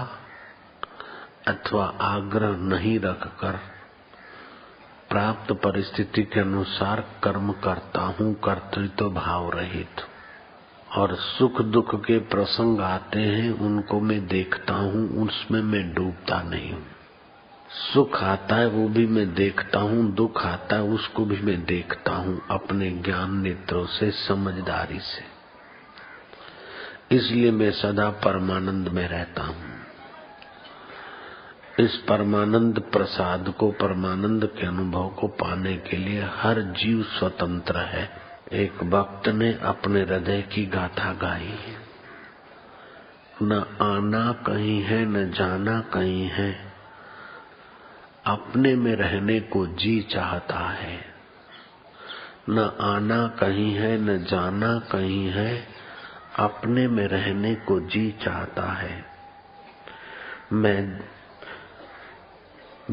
अथवा आग्रह नहीं रखकर प्राप्त परिस्थिति के अनुसार कर्म करता हूँ, कर्तृत्व भाव रहित। और सुख दुख के प्रसंग आते हैं, उनको मैं देखता हूँ, उसमें मैं डूबता नहीं हूँ। सुख आता है वो भी मैं देखता हूँ, दुख आता है उसको भी मैं देखता हूँ अपने ज्ञान नेत्रों से, समझदारी से। इसलिए मैं सदा परमानंद में रहता हूँ। इस परमानंद प्रसाद को, परमानंद के अनुभव को पाने के लिए हर जीव स्वतंत्र है। एक भक्त ने अपने हृदय की गाथा गाई। न आना कहीं है न जाना कहीं है, अपने में रहने को जी चाहता है। न आना कहीं है न जाना कहीं है, अपने में रहने को जी चाहता है। मैं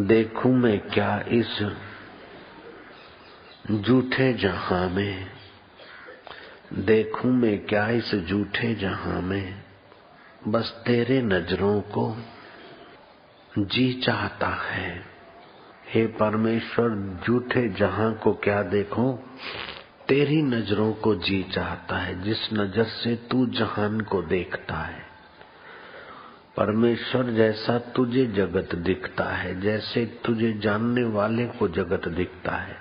देखूं मैं क्या इस झूठे जहां में, देखूं मैं क्या इस झूठे जहां में, बस तेरे नजरों को जी चाहता है। हे परमेश्वर, झूठे जहां को क्या देखो, तेरी नजरों को जी चाहता है, जिस नजर से तू जहान को देखता है। परमेश्वर, जैसा तुझे जगत दिखता है, जैसे तुझे जानने वाले को जगत दिखता है,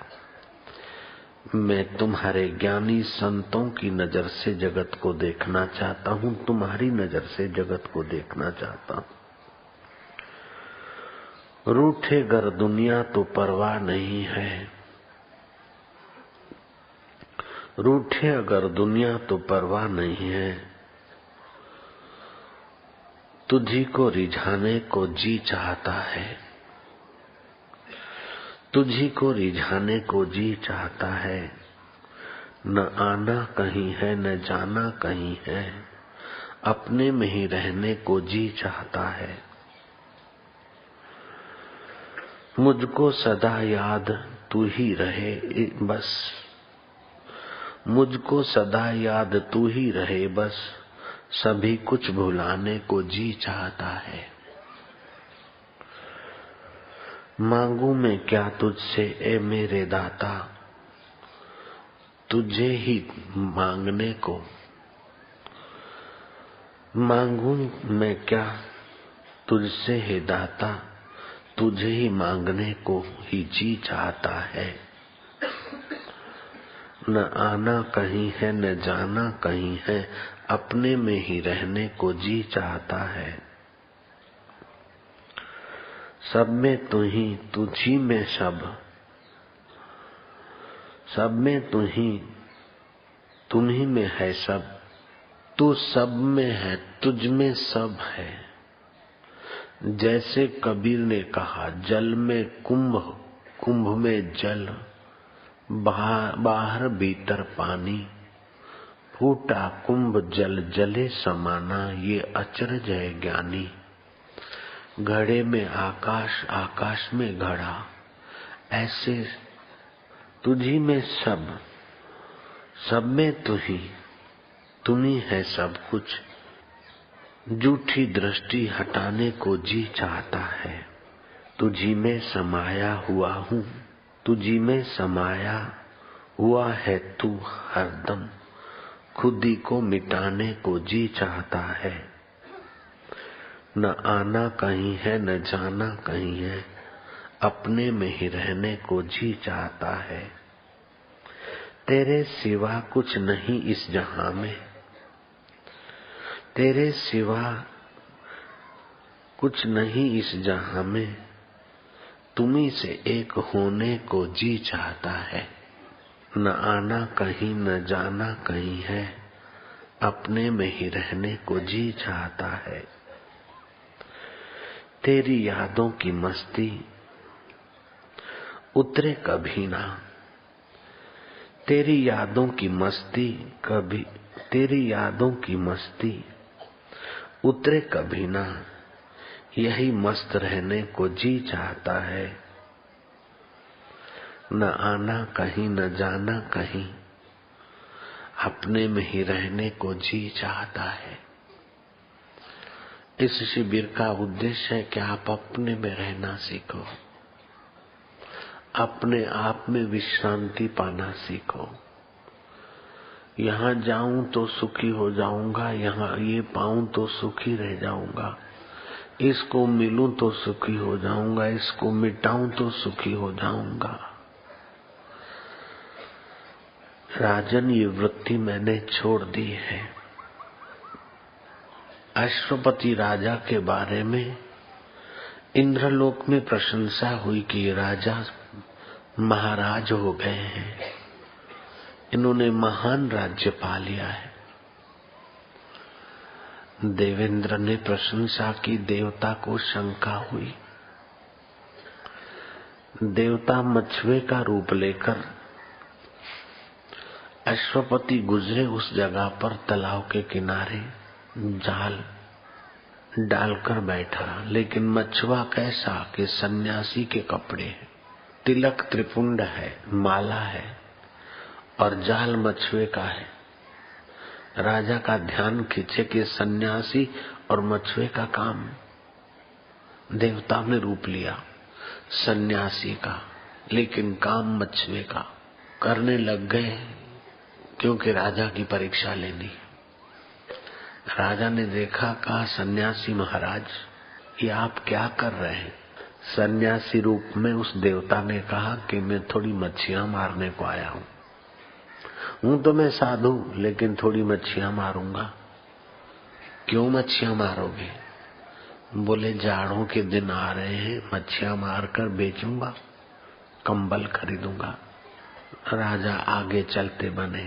मैं तुम्हारे ज्ञानी संतों की नजर से जगत को देखना चाहता हूँ, तुम्हारी नजर से जगत को देखना चाहता हूँ। रूठे गर दुनिया तो परवाह नहीं है, रूठे अगर दुनिया तो परवाह नहीं है, तुझी को रिझाने को जी चाहता है, तुझी को रिझाने को जी चाहता है। न आना कहीं है न जाना कहीं है, अपने में ही रहने को जी चाहता है। मुझको सदा याद तू ही रहे बस, मुझको सदा याद तू ही रहे बस, सभी कुछ भुलाने को जी चाहता है। मांगू मैं क्या तुझसे ए मेरे दाता, तुझे ही मांगने को। मांगू मैं क्या तुझसे हे दाता, तुझे ही मांगने को ही जी चाहता है। न आना कहीं है न जाना कहीं है, अपने में ही रहने को जी चाहता है। सब में तू ही तुझी में सब, सब में तू ही तुम्ही में है सब, तू सब में है तुझ में सब है। जैसे कबीर ने कहा, जल में कुंभ कुंभ में जल, बाहर भीतर पानी, फूटा कुंभ जल जले समाना, ये अचरज है ज्ञानी। घड़े में आकाश आकाश में घड़ा, ऐसे तुझी में सब, सब में तू ही तुम्ही है सब कुछ। झूठी दृष्टि हटाने को जी चाहता है। तुझी में समाया हुआ हूँ, तुझी में समाया हुआ है तू हरदम, खुद ही को मिटाने को जी चाहता है। न आना कहीं है न जाना कहीं है, अपने में ही रहने को जी चाहता है। तेरे सिवा कुछ नहीं इस जहां में, तेरे सिवा कुछ नहीं इस जहां में, तुम्ही से एक होने को जी चाहता है। न आना कहीं न जाना कहीं है, अपने में ही रहने को जी चाहता है। तेरी यादों की मस्ती उतरे कभी ना, तेरी यादों की मस्ती कभी, तेरी यादों की मस्ती उतरे कभी ना, यही मस्त रहने को जी चाहता है। न आना कहीं न जाना कहीं, अपने में ही रहने को जी चाहता है। इस शिविर का उद्देश्य है कि आप अपने में रहना सीखो, अपने आप में विश्रांति पाना सीखो। यहाँ जाऊं तो सुखी हो जाऊंगा, यहाँ ये पाऊं तो सुखी रह जाऊंगा, इसको मिलूं तो सुखी हो जाऊंगा, इसको मिटाऊं तो सुखी हो जाऊंगा। राजन, ये वृत्ति मैंने छोड़ दी है। अश्वपति राजा के बारे में इंद्रलोक में प्रशंसा हुई कि राजा महाराज हो गए हैं, इन्होंने महान राज्य पा लिया है। देवेंद्र ने प्रशंसा की, देवता को शंका हुई। देवता मछुए का रूप लेकर अश्वपति गुजरे उस जगह पर, तालाब के किनारे जाल डालकर बैठा, लेकिन मछुआ कैसा कि सन्यासी के कपड़े हैं, तिलक त्रिपुंड है, माला है और जाल मछुए का है। राजा का ध्यान खींचे कि सन्यासी और मछुए का काम। देवता ने रूप लिया सन्यासी का, लेकिन काम मछुए का। करने लग गए क्योंकि राजा की परीक्षा लेनी। राजा ने देखा, कहा, सन्यासी महाराज, ये आप क्या कर रहे हैं? सन्यासी रूप में उस देवता ने कहा कि मैं थोड़ी मच्छियां मारने को आया हूँ तो मैं साधु, लेकिन थोड़ी मच्छियां मारूंगा। क्यों मच्छियां मारोगे? बोले, जाड़ों के दिन आ रहे हैं, मच्छियां मारकर बेचूंगा, कंबल खरीदूंगा। राजा आगे चलते बने।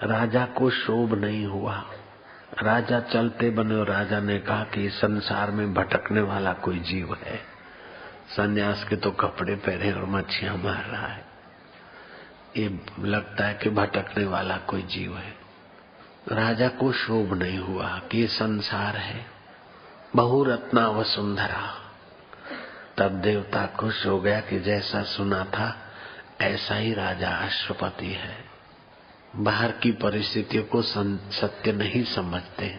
राजा को शोभ नहीं हुआ। राजा चलते बने और राजा ने कहा कि संसार में भटकने वाला कोई जीव है, सन्यास के तो कपड़े पहने और मच्छियां मार रहा है, ये लगता है कि भटकने वाला कोई जीव है। राजा को शोभ नहीं हुआ कि ये संसार है, बहुरत्ना वसुंधरा, तब देवता खुश हो गया कि जैसा सुना था ऐसा ही राजा अश्वपति है। बाहर की परिस्थितियों को सत्य नहीं समझते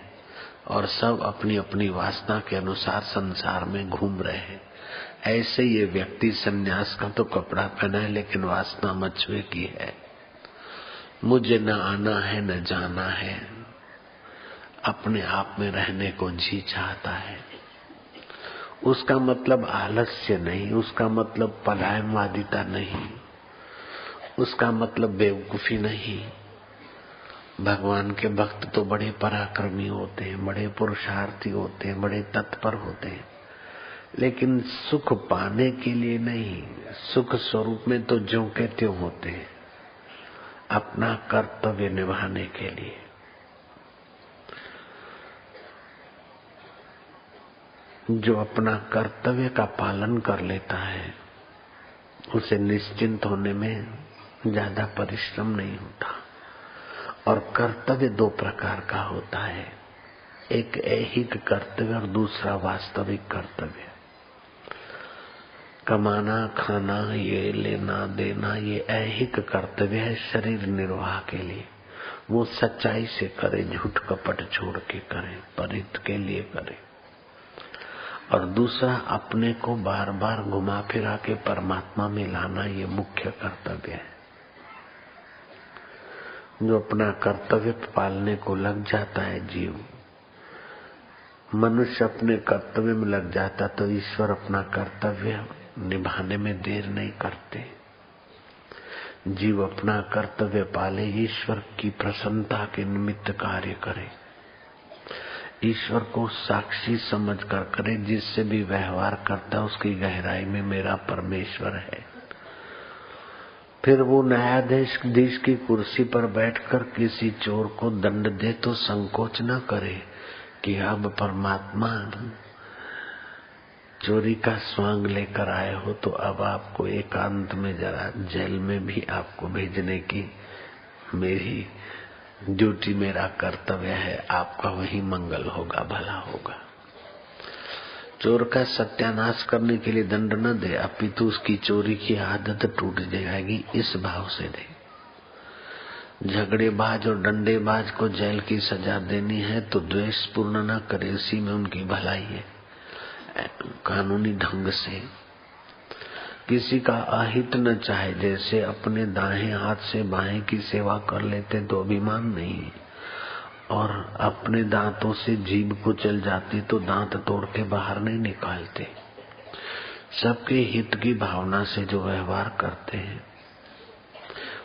और सब अपनी अपनी वासना के अनुसार संसार में घूम रहे हैं। ऐसे ये व्यक्ति सन्यास का तो कपड़ा पहना है लेकिन वासना मछुए की है। मुझे न आना है न जाना है, अपने आप में रहने को जी चाहता है। उसका मतलब आलस्य नहीं, उसका मतलब पलायनवादिता नहीं, उसका मतलब बेवकूफी नहीं। भगवान के भक्त तो बड़े पराक्रमी होते हैं, बड़े पुरुषार्थी होते हैं, बड़े तत्पर होते हैं, लेकिन सुख पाने के लिए नहीं, सुख स्वरूप में तो ज्यों के त्यों होते हैं, अपना कर्तव्य निभाने के लिए। जो अपना कर्तव्य का पालन कर लेता है उसे निश्चिंत होने में ज्यादा परिश्रम नहीं होता। और कर्तव्य दो प्रकार का होता है, एक ऐहिक कर्तव्य और दूसरा वास्तविक कर्तव्य। कमाना, खाना, ये लेना देना, ये ऐहिक कर्तव्य है शरीर निर्वाह के लिए। वो सच्चाई से करे, झूठ कपट छोड़ के करे, परित के लिए करे। और दूसरा अपने को बार बार घुमा फिरा के परमात्मा में लाना, ये मुख्य कर्तव्य है। जो अपना कर्तव्य पालने को लग जाता है जीव, मनुष्य अपने कर्तव्य में लग जाता तो ईश्वर अपना कर्तव्य निभाने में देर नहीं करते। जीव अपना कर्तव्य पाले, ईश्वर की प्रसन्नता के निमित्त कार्य करे, ईश्वर को साक्षी समझकर करे। जिससे भी व्यवहार करता उसकी गहराई में मेरा परमेश्वर है। फिर वो न्यायाधीश की कुर्सी पर बैठकर किसी चोर को दंड दे तो संकोच न करे कि अब परमात्मा चोरी का स्वांग लेकर आए हो तो अब आपको एकांत में जरा जेल में भी आपको भेजने की मेरी ड्यूटी, मेरा कर्तव्य है। आपका वही मंगल होगा, भला होगा। चोर का सत्यानाश करने के लिए दंड न दे, अपितु उसकी चोरी की आदत टूट जाएगी, इस भाव से दे। झगड़ेबाज और डंडेबाज को जेल की सजा देनी है तो द्वेष पूर्ण न करे, इसी में उनकी भलाई है। कानूनी ढंग से किसी का अहित न चाहे, जैसे अपने दाहिने हाथ से बाएं की सेवा कर लेते तो अभिमान नहीं, और अपने दांतों से जीभ कुचल जाती तो दांत तोड़ के बाहर नहीं निकालते। सबके हित की भावना से जो व्यवहार करते हैं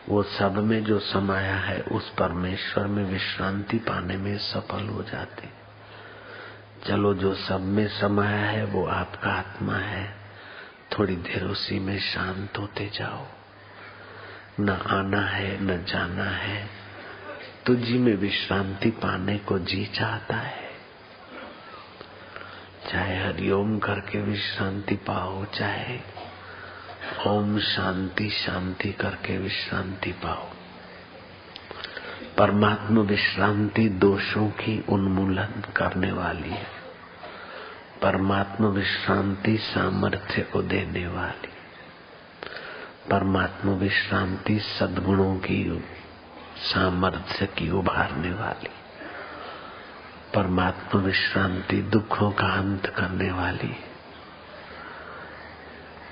वो सब में जो समाया है उस परमेश्वर में विश्रांति पाने में सफल हो जाते। चलो, जो सब में समाया है वो आपका आत्मा है, थोड़ी देर उसी में शांत होते जाओ। न आना है न जाना है, तुझी में विश्रांति पाने को जी चाहता है। चाहे हरिओम करके विश्रांति पाओ, चाहे ओम शांति शांति करके विश्रांति पाओ। परमात्मा विश्रांति दोषों की उन्मूलन करने वाली है। परमात्मा विश्रांति सामर्थ्य को देने वाली। परमात्मा विश्रांति सद्गुणों की सामर्थ्य की उभारने वाली। परमात्मा विश्रांति दुखों का अंत करने वाली।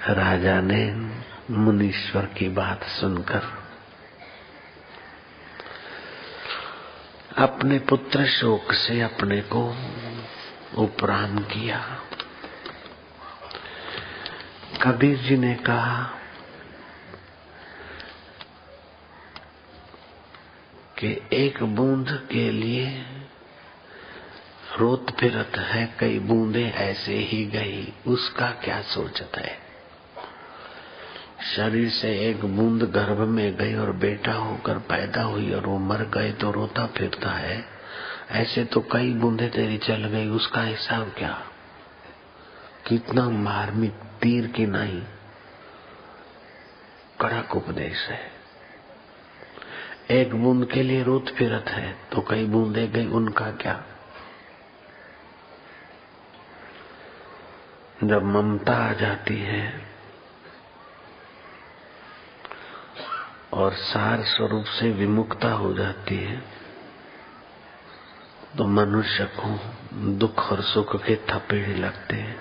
राजा ने मुनीश्वर की बात सुनकर अपने पुत्र शोक से अपने को उपराम किया। कबीर जी ने कहा कि एक बूंद के लिए रोत फिरत है, कई बूंदे ऐसे ही गई, उसका क्या सोचता है। शरीर से एक बूंद गर्भ में गई और बेटा होकर पैदा हुई और वो मर गए तो रोता फिरता है। ऐसे तो कई बूंदे तेरी चल गई, उसका हिसाब क्या। कितना मार्मिक तीर की नहीं कड़क उपदेश है। एक बूंद के लिए रोत फिरत है तो कई बूंदे गई, उनका क्या। जब ममता आ जाती है और सार स्वरूप से विमुखता हो जाती है तो मनुष्य को दुख और सुख के थपेड़े लगते हैं।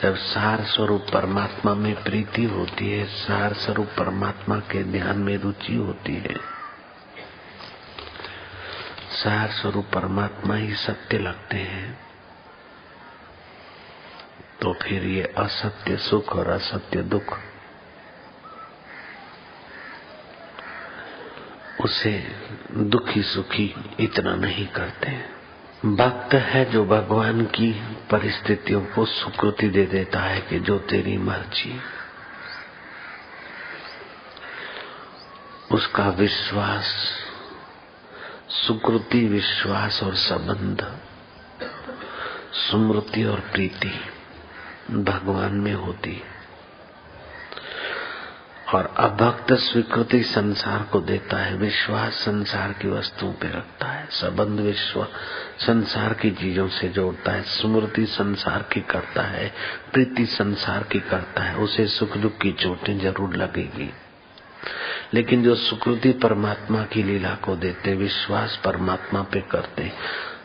जब सार स्वरूप परमात्मा में प्रीति होती है, सार स्वरूप परमात्मा के ध्यान में रुचि होती है, सार स्वरूप परमात्मा ही सत्य लगते हैं, तो फिर ये असत्य सुख और असत्य दुख उसे दुखी सुखी इतना नहीं करते। भक्त है जो भगवान की परिस्थितियों को स्वीकृति दे देता है कि जो तेरी मर्जी। उसका विश्वास, सुकृति, विश्वास और संबंध, स्मृति और प्रीति भगवान में होती। और अभक्त स्वीकृति संसार को देता है, विश्वास संसार की वस्तुओं पे रखता है, संबंध विश्वास संसार की चीजों से जोड़ता है, स्मृति संसार की करता है, प्रीति संसार की करता है। उसे सुख दुख की चोटें जरूर लगेगी, लेकिन जो सुकृति परमात्मा की लीला को देते, विश्वास परमात्मा पे करते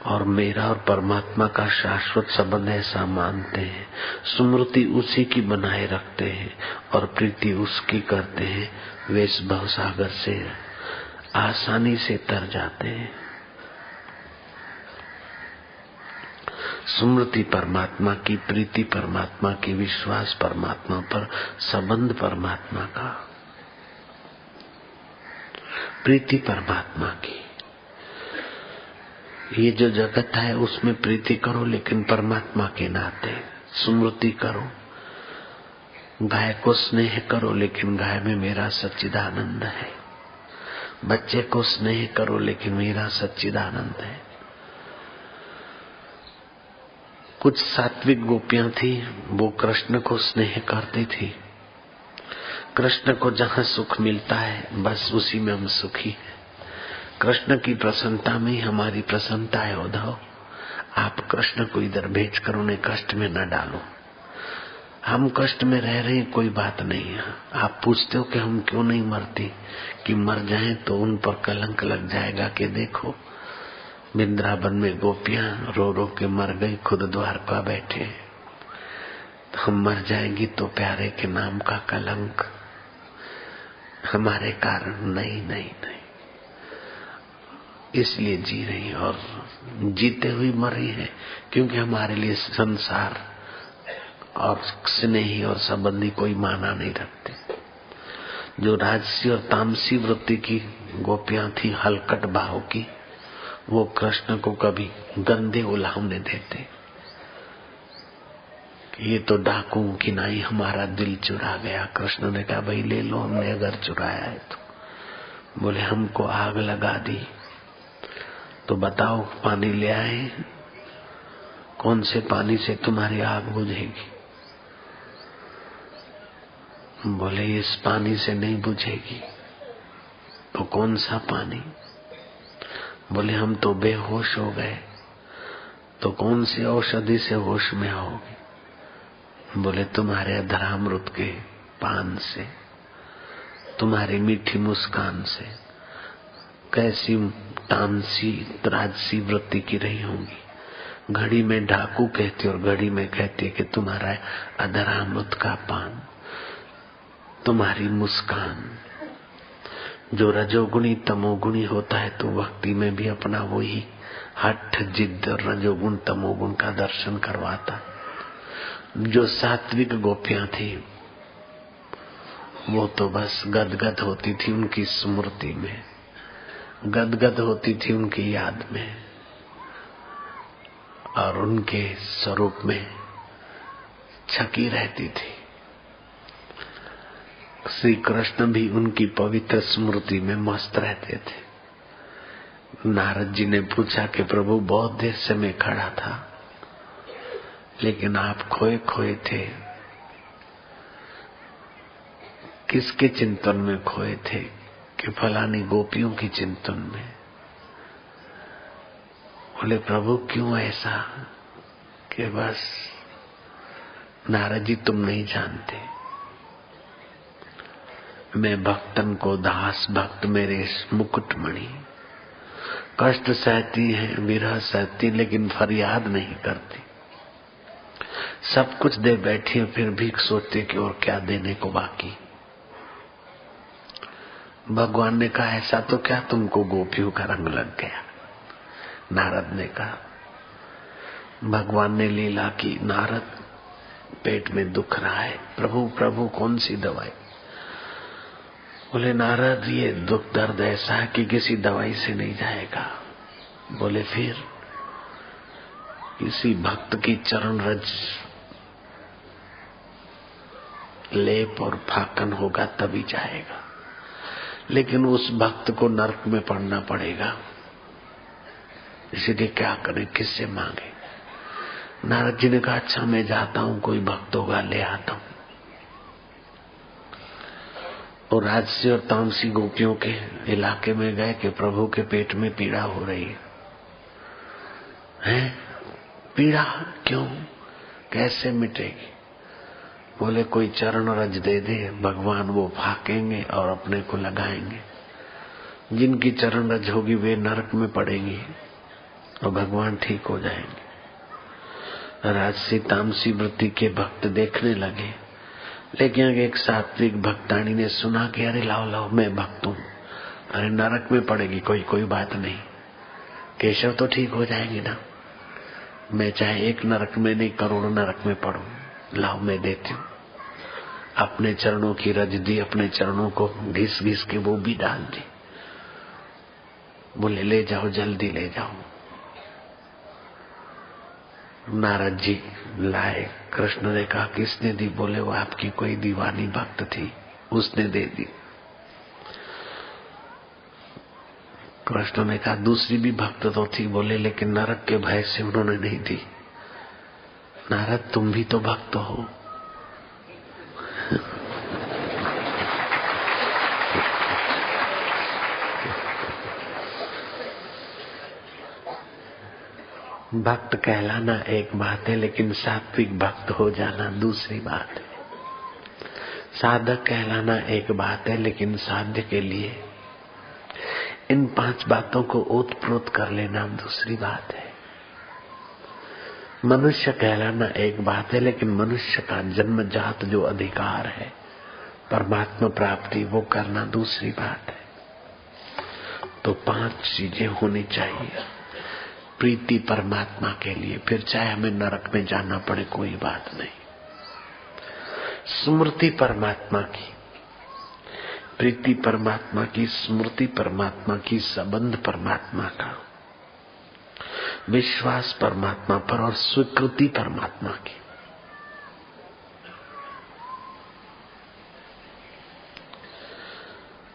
और मेरा और परमात्मा का शाश्वत संबंध ऐसा मानते हैं, स्मृति उसी की बनाए रखते हैं और प्रीति उसकी करते हैं, वे इस भवसागर से आसानी से तर जाते हैं। स्मृति परमात्मा की, प्रीति परमात्मा की, विश्वास परमात्मा पर, संबंध परमात्मा का, प्रीति परमात्मा की। ये जो जगत है उसमें प्रीति करो लेकिन परमात्मा के नाते। स्मृति करो, गाय को स्नेह करो लेकिन गाय में मेरा सच्चिदानंद है। बच्चे को स्नेह करो लेकिन मेरा सच्चिदानंद है। कुछ सात्विक गोपियां थी, वो कृष्ण को स्नेह करती थी। कृष्ण को जहाँ सुख मिलता है बस उसी में हम सुखी हैं। कृष्ण की प्रसन्नता में हमारी प्रसन्नता है। उद्धव, आप कृष्ण को इधर भेजकर उन्हें कष्ट में न डालो। हम कष्ट में रह रहे हैं, कोई बात नहीं है। आप पूछते हो कि हम क्यों नहीं मरती, कि मर जाएं तो उन पर कलंक लग जाएगा कि देखो वृंदावन में गोपियां रो रो के मर गई, खुद द्वारका बैठे। तो हम मर जाएंगी तो प्यारे के नाम का कलंक हमारे कारण। नहीं नहीं नहीं, इसलिए जी रही और जीते हुए मरी है, क्योंकि हमारे लिए संसार और स्नेही और संबंधी कोई माना नहीं रखते। जो राजसी और तामसी वृत्ति की गोपियां थी, हलकट भाव की, वो कृष्ण को कभी गंदे उलाहने देते। ये तो डाकुओं की नाई हमारा दिल चुरा गया। कृष्ण ने कहा भाई ले लो, हमने अगर चुराया है तो। बोले हमको आग लगा दी तो बताओ पानी ले आए, कौन से पानी से तुम्हारी आग बुझेगी? बोले इस पानी से नहीं बुझेगी। तो कौन सा पानी? बोले हम तो बेहोश हो गए। तो कौन सी औषधि से होश में आओगे? बोले तुम्हारे अधरामृत के पान से, तुम्हारी मीठी मुस्कान से। कैसी तामसी राजसी वृत्ति की रही होंगी। घड़ी में डाकू कहती और घड़ी में कहती है कि तुम्हारा अधरामृत का पान, तुम्हारी मुस्कान। जो रजोगुणी तमोगुणी होता है तो भक्ति में भी अपना वही हठ जिद और रजोगुण तमोगुण का दर्शन करवाता। जो सात्विक गोपियां थी वो तो बस गदगद होती थी उनकी स्मृति में, गदगद होती थी उनकी याद में और उनके स्वरूप में छकी रहती थी। श्री कृष्ण भी उनकी पवित्र स्मृति में मस्त रहते थे। नारद जी ने पूछा कि प्रभु बहुत देर से मैं खड़ा था लेकिन आप खोए खोए थे, किसके चिंतन में खोए थे? कि फलानी गोपियों की चिंतन में। बोले प्रभु क्यों ऐसा? कि बस नारद जी तुम नहीं जानते, मैं भक्तन को दास, भक्त मेरे मुकुटमणि। कष्ट सहती है, विरह सहती, लेकिन फरियाद नहीं करती। सब कुछ दे बैठी है, फिर भी सोचते कि और क्या देने को बाकी। भगवान ने कहा ऐसा तो क्या तुमको गोपियों का रंग लग गया। नारद ने कहा, भगवान ने लीला की, नारद पेट में दुख रहा है, प्रभु प्रभु कौन सी दवाई। बोले नारद ये दुख दर्द ऐसा है कि किसी दवाई से नहीं जाएगा। बोले फिर किसी भक्त की चरण रज लेप और फाकन होगा तभी जाएगा, लेकिन उस भक्त को नरक में पड़ना पड़ेगा। इसलिए क्या करें, किससे मांगे। नारद जी ने कहा अच्छा मैं जाता हूं, कोई भक्त होगा ले आता हूं। और राजसी और तामसी गोपियों के इलाके में गए कि प्रभु के पेट में पीड़ा हो रही है। पीड़ा क्यों, कैसे मिटेगी। बोले कोई चरण रज दे दे, भगवान वो फाकेंगे और अपने को लगाएंगे। जिनकी चरण रज होगी वे नरक में पड़ेंगी और भगवान ठीक हो जाएंगे। राजसी तामसी वृत्ति के भक्त देखने लगे, लेकिन एक सात्विक भक्तानी ने सुना कि अरे लाओ लाओ मैं भक्त हूँ, अरे नरक में पड़ेगी कोई बात नहीं, केशव तो ठीक हो जाएंगे ना। मैं चाहे एक नरक में नहीं करोड़ों नरक में पड़ूं, लाओ मैं देती हूँ। अपने चरणों की रज दी, अपने चरणों को घिस घिस के वो भी डाल दी। बोले ले जाओ जल्दी ले जाओ। नारद जी लाए, कृष्ण ने कहा किसने दी। बोले वो आपकी कोई दीवानी भक्त थी, उसने दे दी। कृष्ण ने कहा दूसरी भी भक्त तो थी। बोले लेकिन नरक के भय से उन्होंने नहीं दी। नारद तुम भी तो भक्त हो। भक्त कहलाना एक बात है, लेकिन सात्विक भक्त हो जाना दूसरी बात है। साधक कहलाना एक बात है, लेकिन साध्य के लिए इन 5 बातों को ओतप्रोत कर लेना दूसरी बात है। मनुष्य कहलाना एक बात है, लेकिन मनुष्य का जन्मजात जो अधिकार है परमात्मा प्राप्ति, वो करना दूसरी बात है। तो 5 चीजें होनी चाहिए। प्रीति परमात्मा के लिए, फिर चाहे हमें नरक में जाना पड़े कोई बात नहीं। स्मृति परमात्मा की, प्रीति परमात्मा की, स्मृति परमात्मा की, संबंध परमात्मा का, विश्वास परमात्मा पर और स्वीकृति परमात्मा की।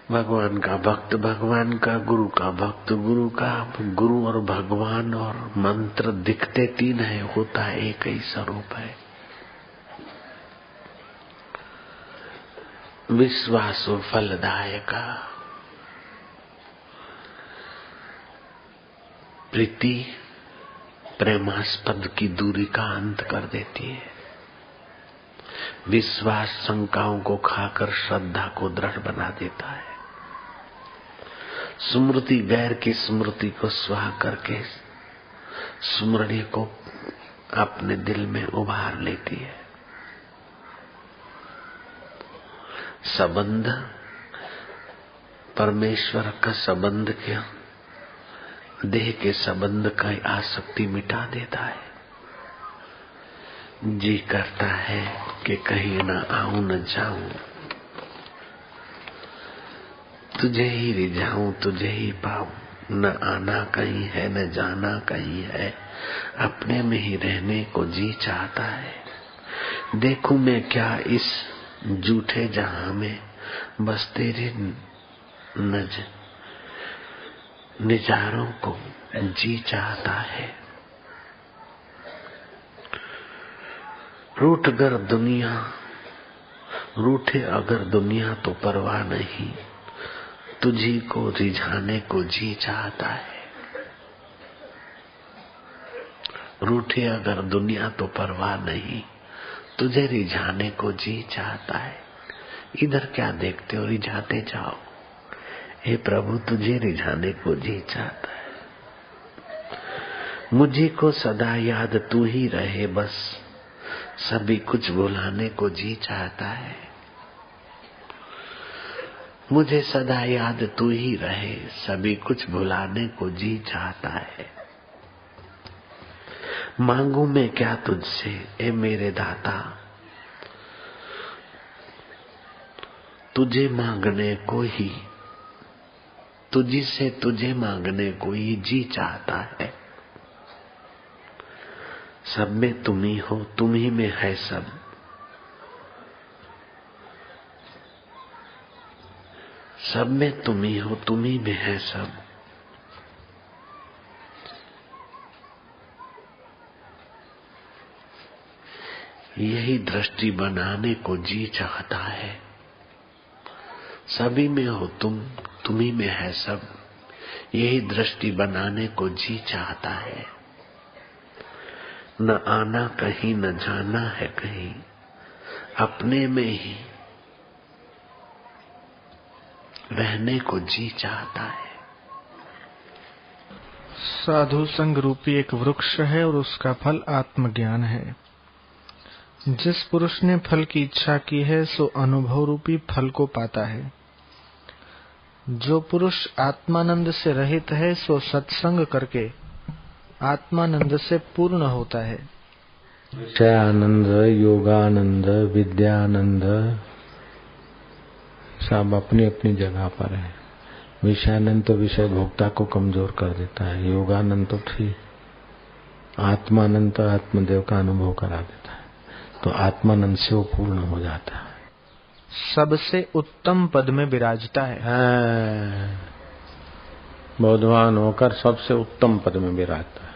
भगवान का भक्त भगवान का, गुरु का भक्त गुरु का। गुरु और भगवान और मंत्र दिखते 3 है, होता एक ही स्वरूप है। विश्वासो फलदायका। प्रीति प्रेमास्पद की दूरी का अंत कर देती है। विश्वास शंकाओं को खाकर श्रद्धा को दृढ़ बना देता है। स्मृति गैर की स्मृति को स्वाह करके स्मरणीय को अपने दिल में उभार लेती है। संबंध परमेश्वर का संबंध क्या, देह के संबंध का आसक्ति मिटा देता है। जी करता है कि कहीं न आऊं न जाऊं, तुझे ही रिझाऊं तुझे ही पाऊं। न आना कहीं है न जाना कहीं है, अपने में ही रहने को जी चाहता है। देखूं मैं क्या इस झूठे जहां में, बस तेरे नजारों को जी चाहता है। रूठे अगर दुनिया तो परवाह नहीं, तुझी को रिझाने को जी चाहता है। रूठे अगर दुनिया तो परवाह नहीं, तुझे रिझाने को जी चाहता है। इधर क्या देखते हो, रिझाते जाओ। हे प्रभु, तुझे रिझाने को जी चाहता है। मुझे को सदा याद तू ही रहे, बस सभी कुछ भुलाने को जी चाहता है। मुझे सदा याद तू ही रहे, सभी कुछ भुलाने को जी चाहता है। मांगू मैं क्या तुझसे ए मेरे दाता, तुझे मांगने को ही, तुझी से तुझे मांगने को ही जी चाहता है। सब में तुम ही हो, तुम ही में है सब। सब में तुम ही हो, तुम ही में है सब। यही दृष्टि बनाने को जी चाहता है। सभी में हो तुम, तुम्ही में है सब। यही दृष्टि बनाने को जी चाहता है। न आना कहीं, न जाना है कहीं, अपने में ही रहने को जी चाहता है। साधु संग रूपी एक वृक्ष है और उसका फल आत्मज्ञान है। जिस पुरुष ने फल की इच्छा की है सो अनुभव रूपी फल को पाता है। जो पुरुष आत्मानंद से रहित है सो सत्संग करके आत्मानंद से पूर्ण होता है। विषयानंद, योगानंद, विद्यानंद सब अपनी अपनी जगह पर है। विषयानंद तो विषय भोक्ता को कमजोर कर देता है। योगानंद तो ठीक, आत्मानंद तो आत्मदेव का अनुभव करा देता है। तो आत्मानंद से वो पूर्ण हो जाता है, सबसे उत्तम पद में विराजता है। बौद्धवान होकर सबसे उत्तम पद में विराजता है।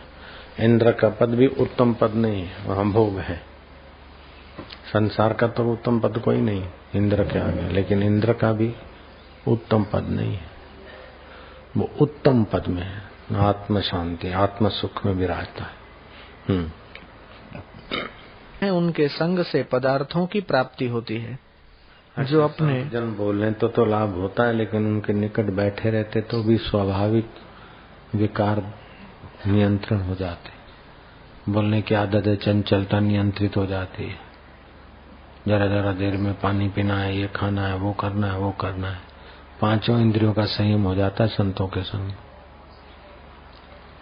इंद्र का पद भी उत्तम पद नहीं है, वहां भोग है। संसार का तो उत्तम पद कोई नहीं इंद्र के आगे, लेकिन इंद्र का भी उत्तम पद नहीं है। वो उत्तम पद में है, आत्म शांति, आत्म सुख में विराजता है। उनके संग से पदार्थों की प्राप्ति होती है। जो अपने जन बोले तो लाभ होता है, लेकिन उनके निकट बैठे रहते तो भी स्वाभाविक विकार नियंत्रण हो जाते। बोलने की आदत है, चंचलता नियंत्रित हो जाती है। जरा जरा देर में पानी पीना है, ये खाना है, वो करना है, वो करना है। पांचों इंद्रियों का संयम हो जाता है संतों के संग,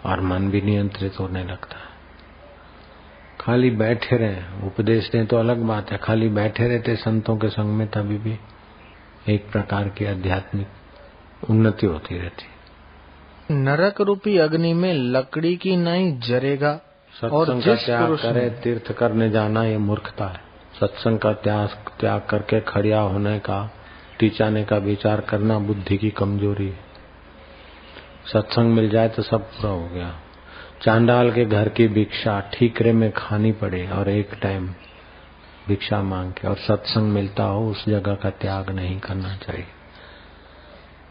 और मन भी नियंत्रित होने लगता है। खाली बैठे रहे, उपदेश दें तो अलग बात है, खाली बैठे रहते संतों के संग में तभी भी एक प्रकार की आध्यात्मिक उन्नति होती रहती। नरक रूपी अग्नि में लकड़ी की नहीं जरेगा। और जिस त्याग करे, तीर्थ करने जाना ये मूर्खता है। सत्संग का त्याग करके खड़िया होने का, टीचाने का विचार करना बुद्धि की कमजोरी है। सत्संग मिल जाए तो सब पूरा हो गया। चांडाल के घर की भिक्षा ठीकरे में खानी पड़े और एक टाइम भिक्षा मांग के, और सत्संग मिलता हो, उस जगह का त्याग नहीं करना चाहिए।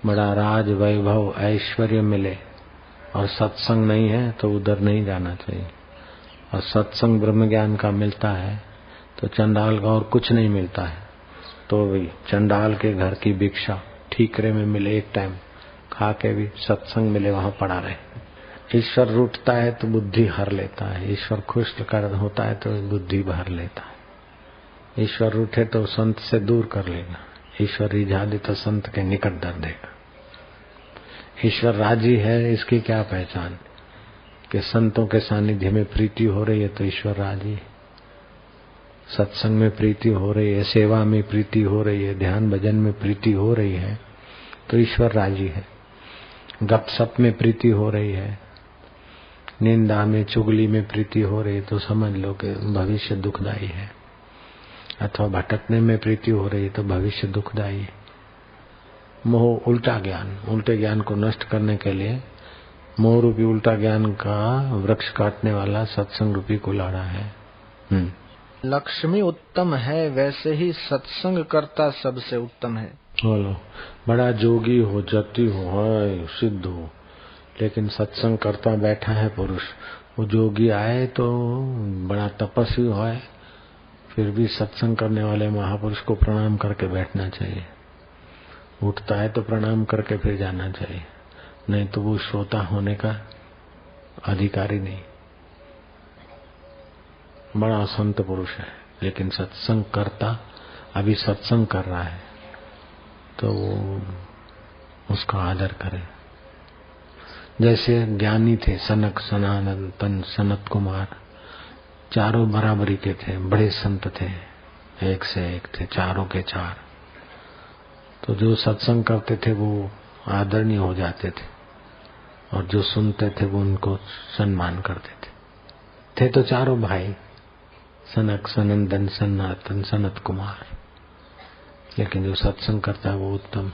बड़ा राज वैभव ऐश्वर्य मिले और सत्संग नहीं है तो उधर नहीं जाना चाहिए। और सत्संग ब्रह्म ज्ञान का मिलता है तो चंडाल का और कुछ नहीं मिलता है, तो भी चंडाल के घर की भिक्षा ठीकरे में मिले, एक टाइम खा के भी सत्संग मिले, वहां पड़ा रहे। ईश्वर रूठता है तो बुद्धि हर लेता है, ईश्वर खुश होता है तो बुद्धि भर लेता है। ईश्वर रूठे तो संत से दूर कर लेगा, ईश्वर रिझा दे तो संत के निकट धर देगा। ईश्वर राजी है, इसकी क्या पहचान कि संतों के सानिध्य में प्रीति हो रही है तो ईश्वर राजी है। सत्संग में प्रीति हो रही है, सेवा में प्रीति हो रही है, ध्यान भजन में प्रीति हो रही है तो ईश्वर राजी है। गपसप में प्रीति हो रही है, निंदा में चुगली में प्रीति हो रही है तो समझ लो कि भविष्य दुखदायी है। अथवा भटकने में प्रीति हो रही है तो भविष्य दुखदायी है। मोह उल्टा ज्ञान, उल्टे ज्ञान को नष्ट करने के लिए मोह रूपी उल्टा ज्ञान का वृक्ष काटने वाला सत्संग रूपी कुल्हाड़ा है। लक्ष्मी उत्तम है, वैसे ही सत्संग करता सबसे उत्तम है। बोलो, बड़ा जोगी हो, जति हो, सिद्ध हो, लेकिन सत्संग करता बैठा है पुरुष वो जोगी आए तो बड़ा तपस्वी है, फिर भी सत्संग करने वाले महापुरुष को प्रणाम करके बैठना चाहिए। उठता है तो प्रणाम करके फिर जाना चाहिए, नहीं तो वो श्रोता होने का अधिकारी नहीं। बड़ा संत पुरुष है, लेकिन सत्संग करता अभी सत्संग कर रहा है तो वो उसका आदर करें। जैसे ज्ञानी थे सनक, सनातन, सनत कुमार, चारों बराबरी के थे, बड़े संत थे, एक से एक थे, चारों के चार। तो जो सत्संग करते थे वो आदरणीय हो जाते थे और जो सुनते थे वो उनको सम्मान करते थे तो चारों भाई सनक, सनंदन, सनातन, सनत कुमार। लेकिन जो सत्संग करता है वो उत्तम।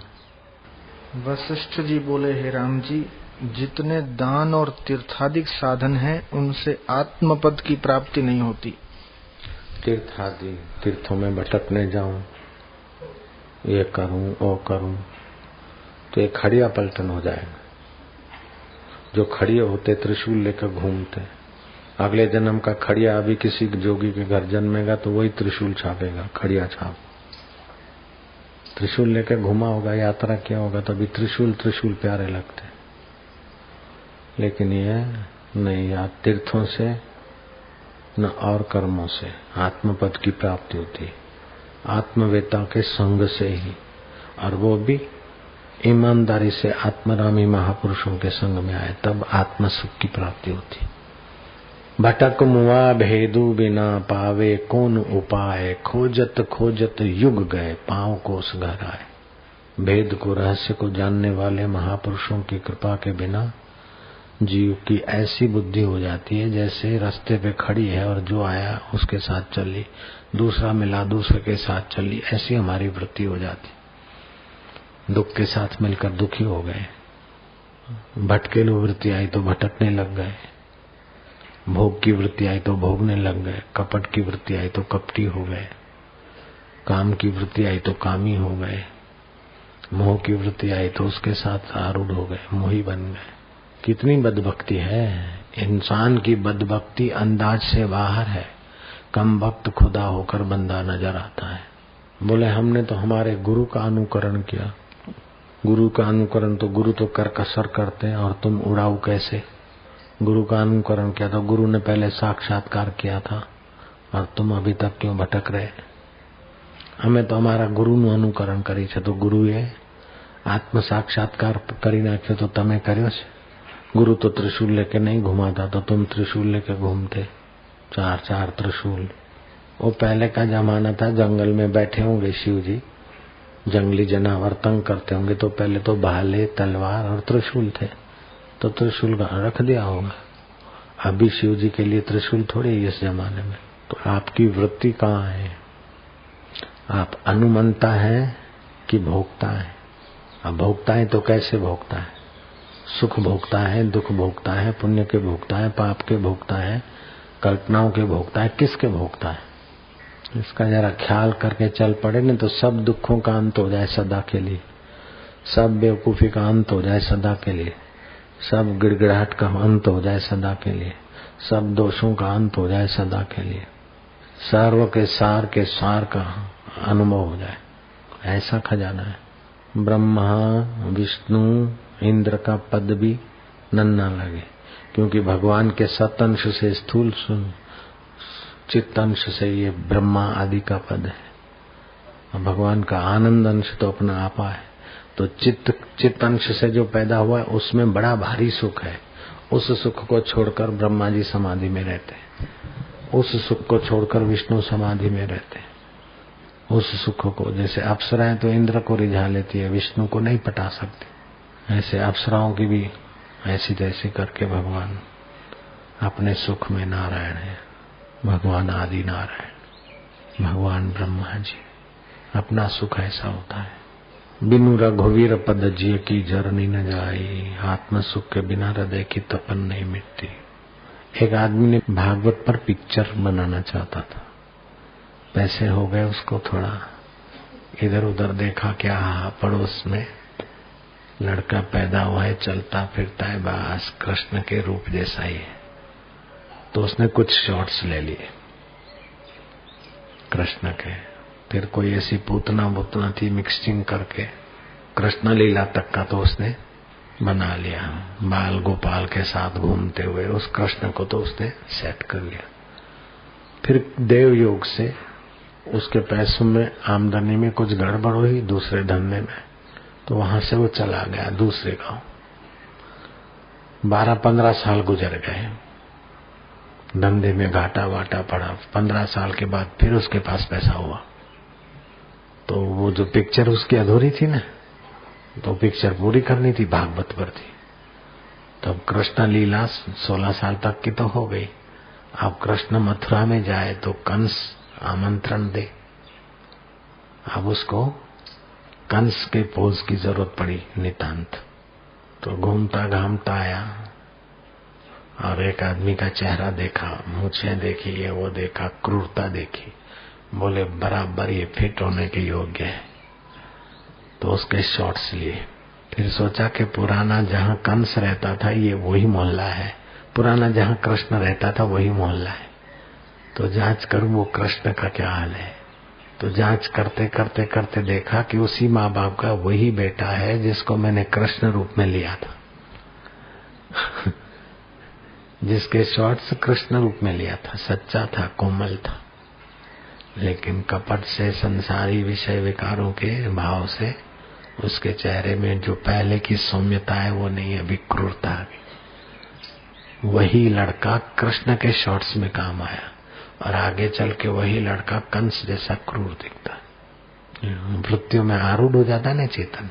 वशिष्ठ जी बोले, हे राम जी, जितने दान और तीर्थादिक साधन हैं उनसे आत्मपद की प्राप्ति नहीं होती। तीर्थादि, तीर्थों में भटकने जाऊं, ये करूं वो करूं तो ये खड़िया पलटन हो जाएगा। जो खड़िए होते त्रिशूल लेकर घूमते, अगले जन्म का खड़िया अभी किसी जोगी के घर जन्मेगा तो वही त्रिशूल छापेगा, खड़िया छाप। त्रिशूल लेकर घुमा होगा, यात्रा किया होगा, तो अभी त्रिशूल त्रिशूल प्यारे लगते। लेकिन ये नहीं, या तीर्थों से न और कर्मों से आत्मपद की प्राप्ति होती है, आत्मवेता के संग से ही, और वो भी ईमानदारी से आत्मरामी महापुरुषों के संग में आए, तब आत्म सुख की प्राप्ति होती। भटक मुआ भेदु बिना पावे कौन उपाय, खोजत खोजत युग गए पांव कोस घर आए। भेद को, रहस्य को जानने वाले महापुरुषों की कृपा के बिना जीव की ऐसी बुद्धि हो जाती है जैसे रास्ते पे खड़ी है और जो आया उसके साथ चली, दूसरा मिला दूसरे के साथ चली, ऐसी हमारी वृत्ति हो जाती। दुख के साथ मिलकर दुखी हो गए, भटकेलू वृत्ति आई तो भटकने लग गए, भोग की वृत्ति आई तो भोगने लग गए, कपट की वृत्ति आई तो कपटी हो गए, काम की वृत्ति आई तो कामी हो गए, मोह की वृत्ति आई तो उसके साथ आरूढ़ हो गए, मोही बन गए। कितनी बदभक्ति है। इंसान की बदभक्ति अंदाज से बाहर है। कम वक्त खुदा होकर बंदा नजर आता है। बोले हमने तो हमारे गुरु का अनुकरण किया। गुरु का अनुकरण तो गुरु तो कर कसर करते हैं और तुम उड़ाऊ कैसे। गुरु का अनुकरण किया तो गुरु ने पहले साक्षात्कार किया था और तुम अभी तक क्यों भटक रहे। हमें तो हमारा गुरु નું અનુકરણ કરી છે તો ગુરુએ આત્મ સાક્ષાત્કાર કરી નાખ્યો તો તમે કર્યો છે। गुरु तो त्रिशूल लेके नहीं घुमाता तो तुम त्रिशूल लेके घूमते, चार चार त्रिशूल। वो पहले का जमाना था, जंगल में बैठे होंगे शिव जी, जंगली जानवर तंग करते होंगे तो पहले तो भाले, तलवार और त्रिशूल थे, तो त्रिशूल रख दिया होगा। अभी शिव जी के लिए त्रिशूल थोड़ी है इस जमाने में। तो आपकी वृत्ति कहाँ है? आप अनुमंता है कि भोगता है? अब भोगता है तो कैसे भोगता है? सुख भोगता है, दुख भोगता है, पुण्य के भोगता है, पाप के भोगता है, कल्पनाओं के भोगता है, किसके भोगता है? इसका जरा ख्याल करके चल पड़े न तो सब दुखों का अंत हो जाए सदा के लिए, सब बेवकूफी का अंत हो जाए सदा के लिए, सब गिड़गिड़ाहट का अंत हो जाए सदा के लिए, सब दोषों का अंत हो जाए सदा के लिए, सर्व के सार का अनुभव हो जाए। ऐसा खजाना है। ब्रह्मा, विष्णु, इंद्र का पद भी नन्ना लगे, क्योंकि भगवान के सतंश से स्थूल चित्त अंश से ये ब्रह्मा आदि का पद है। भगवान का आनंद अंश तो अपना आपा है। तो चित्त अंश से जो पैदा हुआ है उसमें बड़ा भारी सुख है। उस सुख को छोड़कर ब्रह्मा जी समाधि में रहते हैं, उस सुख को छोड़कर विष्णु समाधि में रहते हैं। उस सुख को, जैसे अप्सराएं तो इंद्र को रिझा लेती है, विष्णु को नहीं पटा सकती, ऐसे अप्सराओं की भी ऐसी तैसी करके भगवान अपने सुख में नारायण है। भगवान आदि नारायण, भगवान ब्रह्मा जी, अपना सुख ऐसा होता है। बिनु रघुवीर पद जिय की जरनी न जाई, आत्म सुख के बिना हृदय की तपन नहीं मिटती। एक आदमी ने भागवत पर पिक्चर बनाना चाहता था, पैसे हो गए उसको, थोड़ा इधर उधर देखा, क्या पड़ोस में लड़का पैदा हुआ है, चलता फिरता है, बस कृष्ण के रूप जैसा ही है। तो उसने कुछ शॉट्स ले लिए कृष्ण के। फिर कोई ऐसी पूतना थी, मिक्सिंग करके कृष्ण लीला तक का तो उसने बना लिया। बाल गोपाल के साथ घूमते हुए उस कृष्ण को तो उसने सेट कर लिया। फिर देव योग से उसके पैसों में आमदनी में कुछ गड़बड़ हुई दूसरे धंधे में, तो वहां से वो चला गया दूसरे गांव। 12-15 साल गुजर गए, धंधे में घाटा वाटा पड़ा। 15 साल के बाद फिर उसके पास पैसा हुआ, तो वो जो पिक्चर उसकी अधूरी थी ना, तो पिक्चर पूरी करनी थी, भागवत पर थी। तब कृष्ण लीला 16 साल तक की तो हो गई। अब कृष्ण मथुरा में जाए तो कंस आमंत्रण दे। अब उसको कंस के पोज की जरूरत पड़ी नितांत। तो घूमता घामता आया और एक आदमी का चेहरा देखा, मूछें देखी, ये वो देखा, क्रूरता देखी। बोले बराबर ये फिट होने के योग्य है, तो उसके शॉट्स लिए। फिर सोचा कि पुराना जहाँ कंस रहता था ये वही मोहल्ला है, पुराना जहाँ कृष्ण रहता था वही मोहल्ला है, तो जांच करूं वो कृष्ण का क्या हाल है। तो जांच करते करते करते देखा कि उसी माँ बाप का वही बेटा है जिसको मैंने कृष्ण रूप में लिया था जिसके शॉट्स कृष्ण रूप में लिया था। सच्चा था, कोमल था, लेकिन कपट से, संसारी विषय विकारों के भाव से उसके चेहरे में जो पहले की सौम्यता है वो नहीं है, अभी क्रूरता आ गई। वही लड़का कृष्ण के शॉट्स में काम आया और आगे चल के वही लड़का कंस जैसा क्रूर दिखता। मृत्यु में आरूढ़ हो जाता है ना चेतन,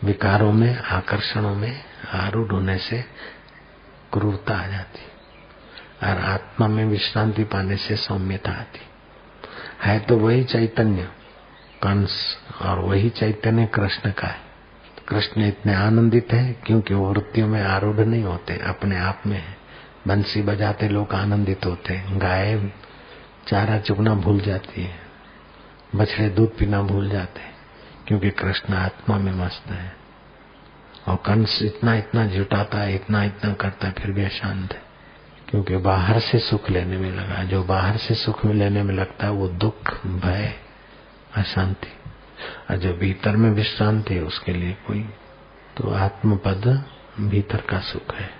विकारों में, आकर्षणों में आरूढ़ होने से क्रूरता आ जाती और आत्मा में विश्रांति पाने से सौम्यता आती है। तो वही चैतन्य कंस और वही चैतन्य कृष्ण का है। कृष्ण इतने आनंदित है क्योंकि वो वृत्तियों में आरूढ़ नहीं होते, अपने आप में है। बंसी बजाते लोग आनंदित होते, गाय चारा चुगना भूल जाती है, बछड़े दूध पीना भूल जाते, क्योंकि कृष्ण आत्मा में मस्त है। और कंस इतना इतना जुटाता है, इतना इतना करता है, फिर भी अशांत है, क्योंकि बाहर से सुख लेने में लगा। जो बाहर से सुख लेने में लगता है वो दुख, भय, अशांति। और जो भीतर में विश्रांति है उसके लिए कोई, तो आत्मपद भीतर का सुख है।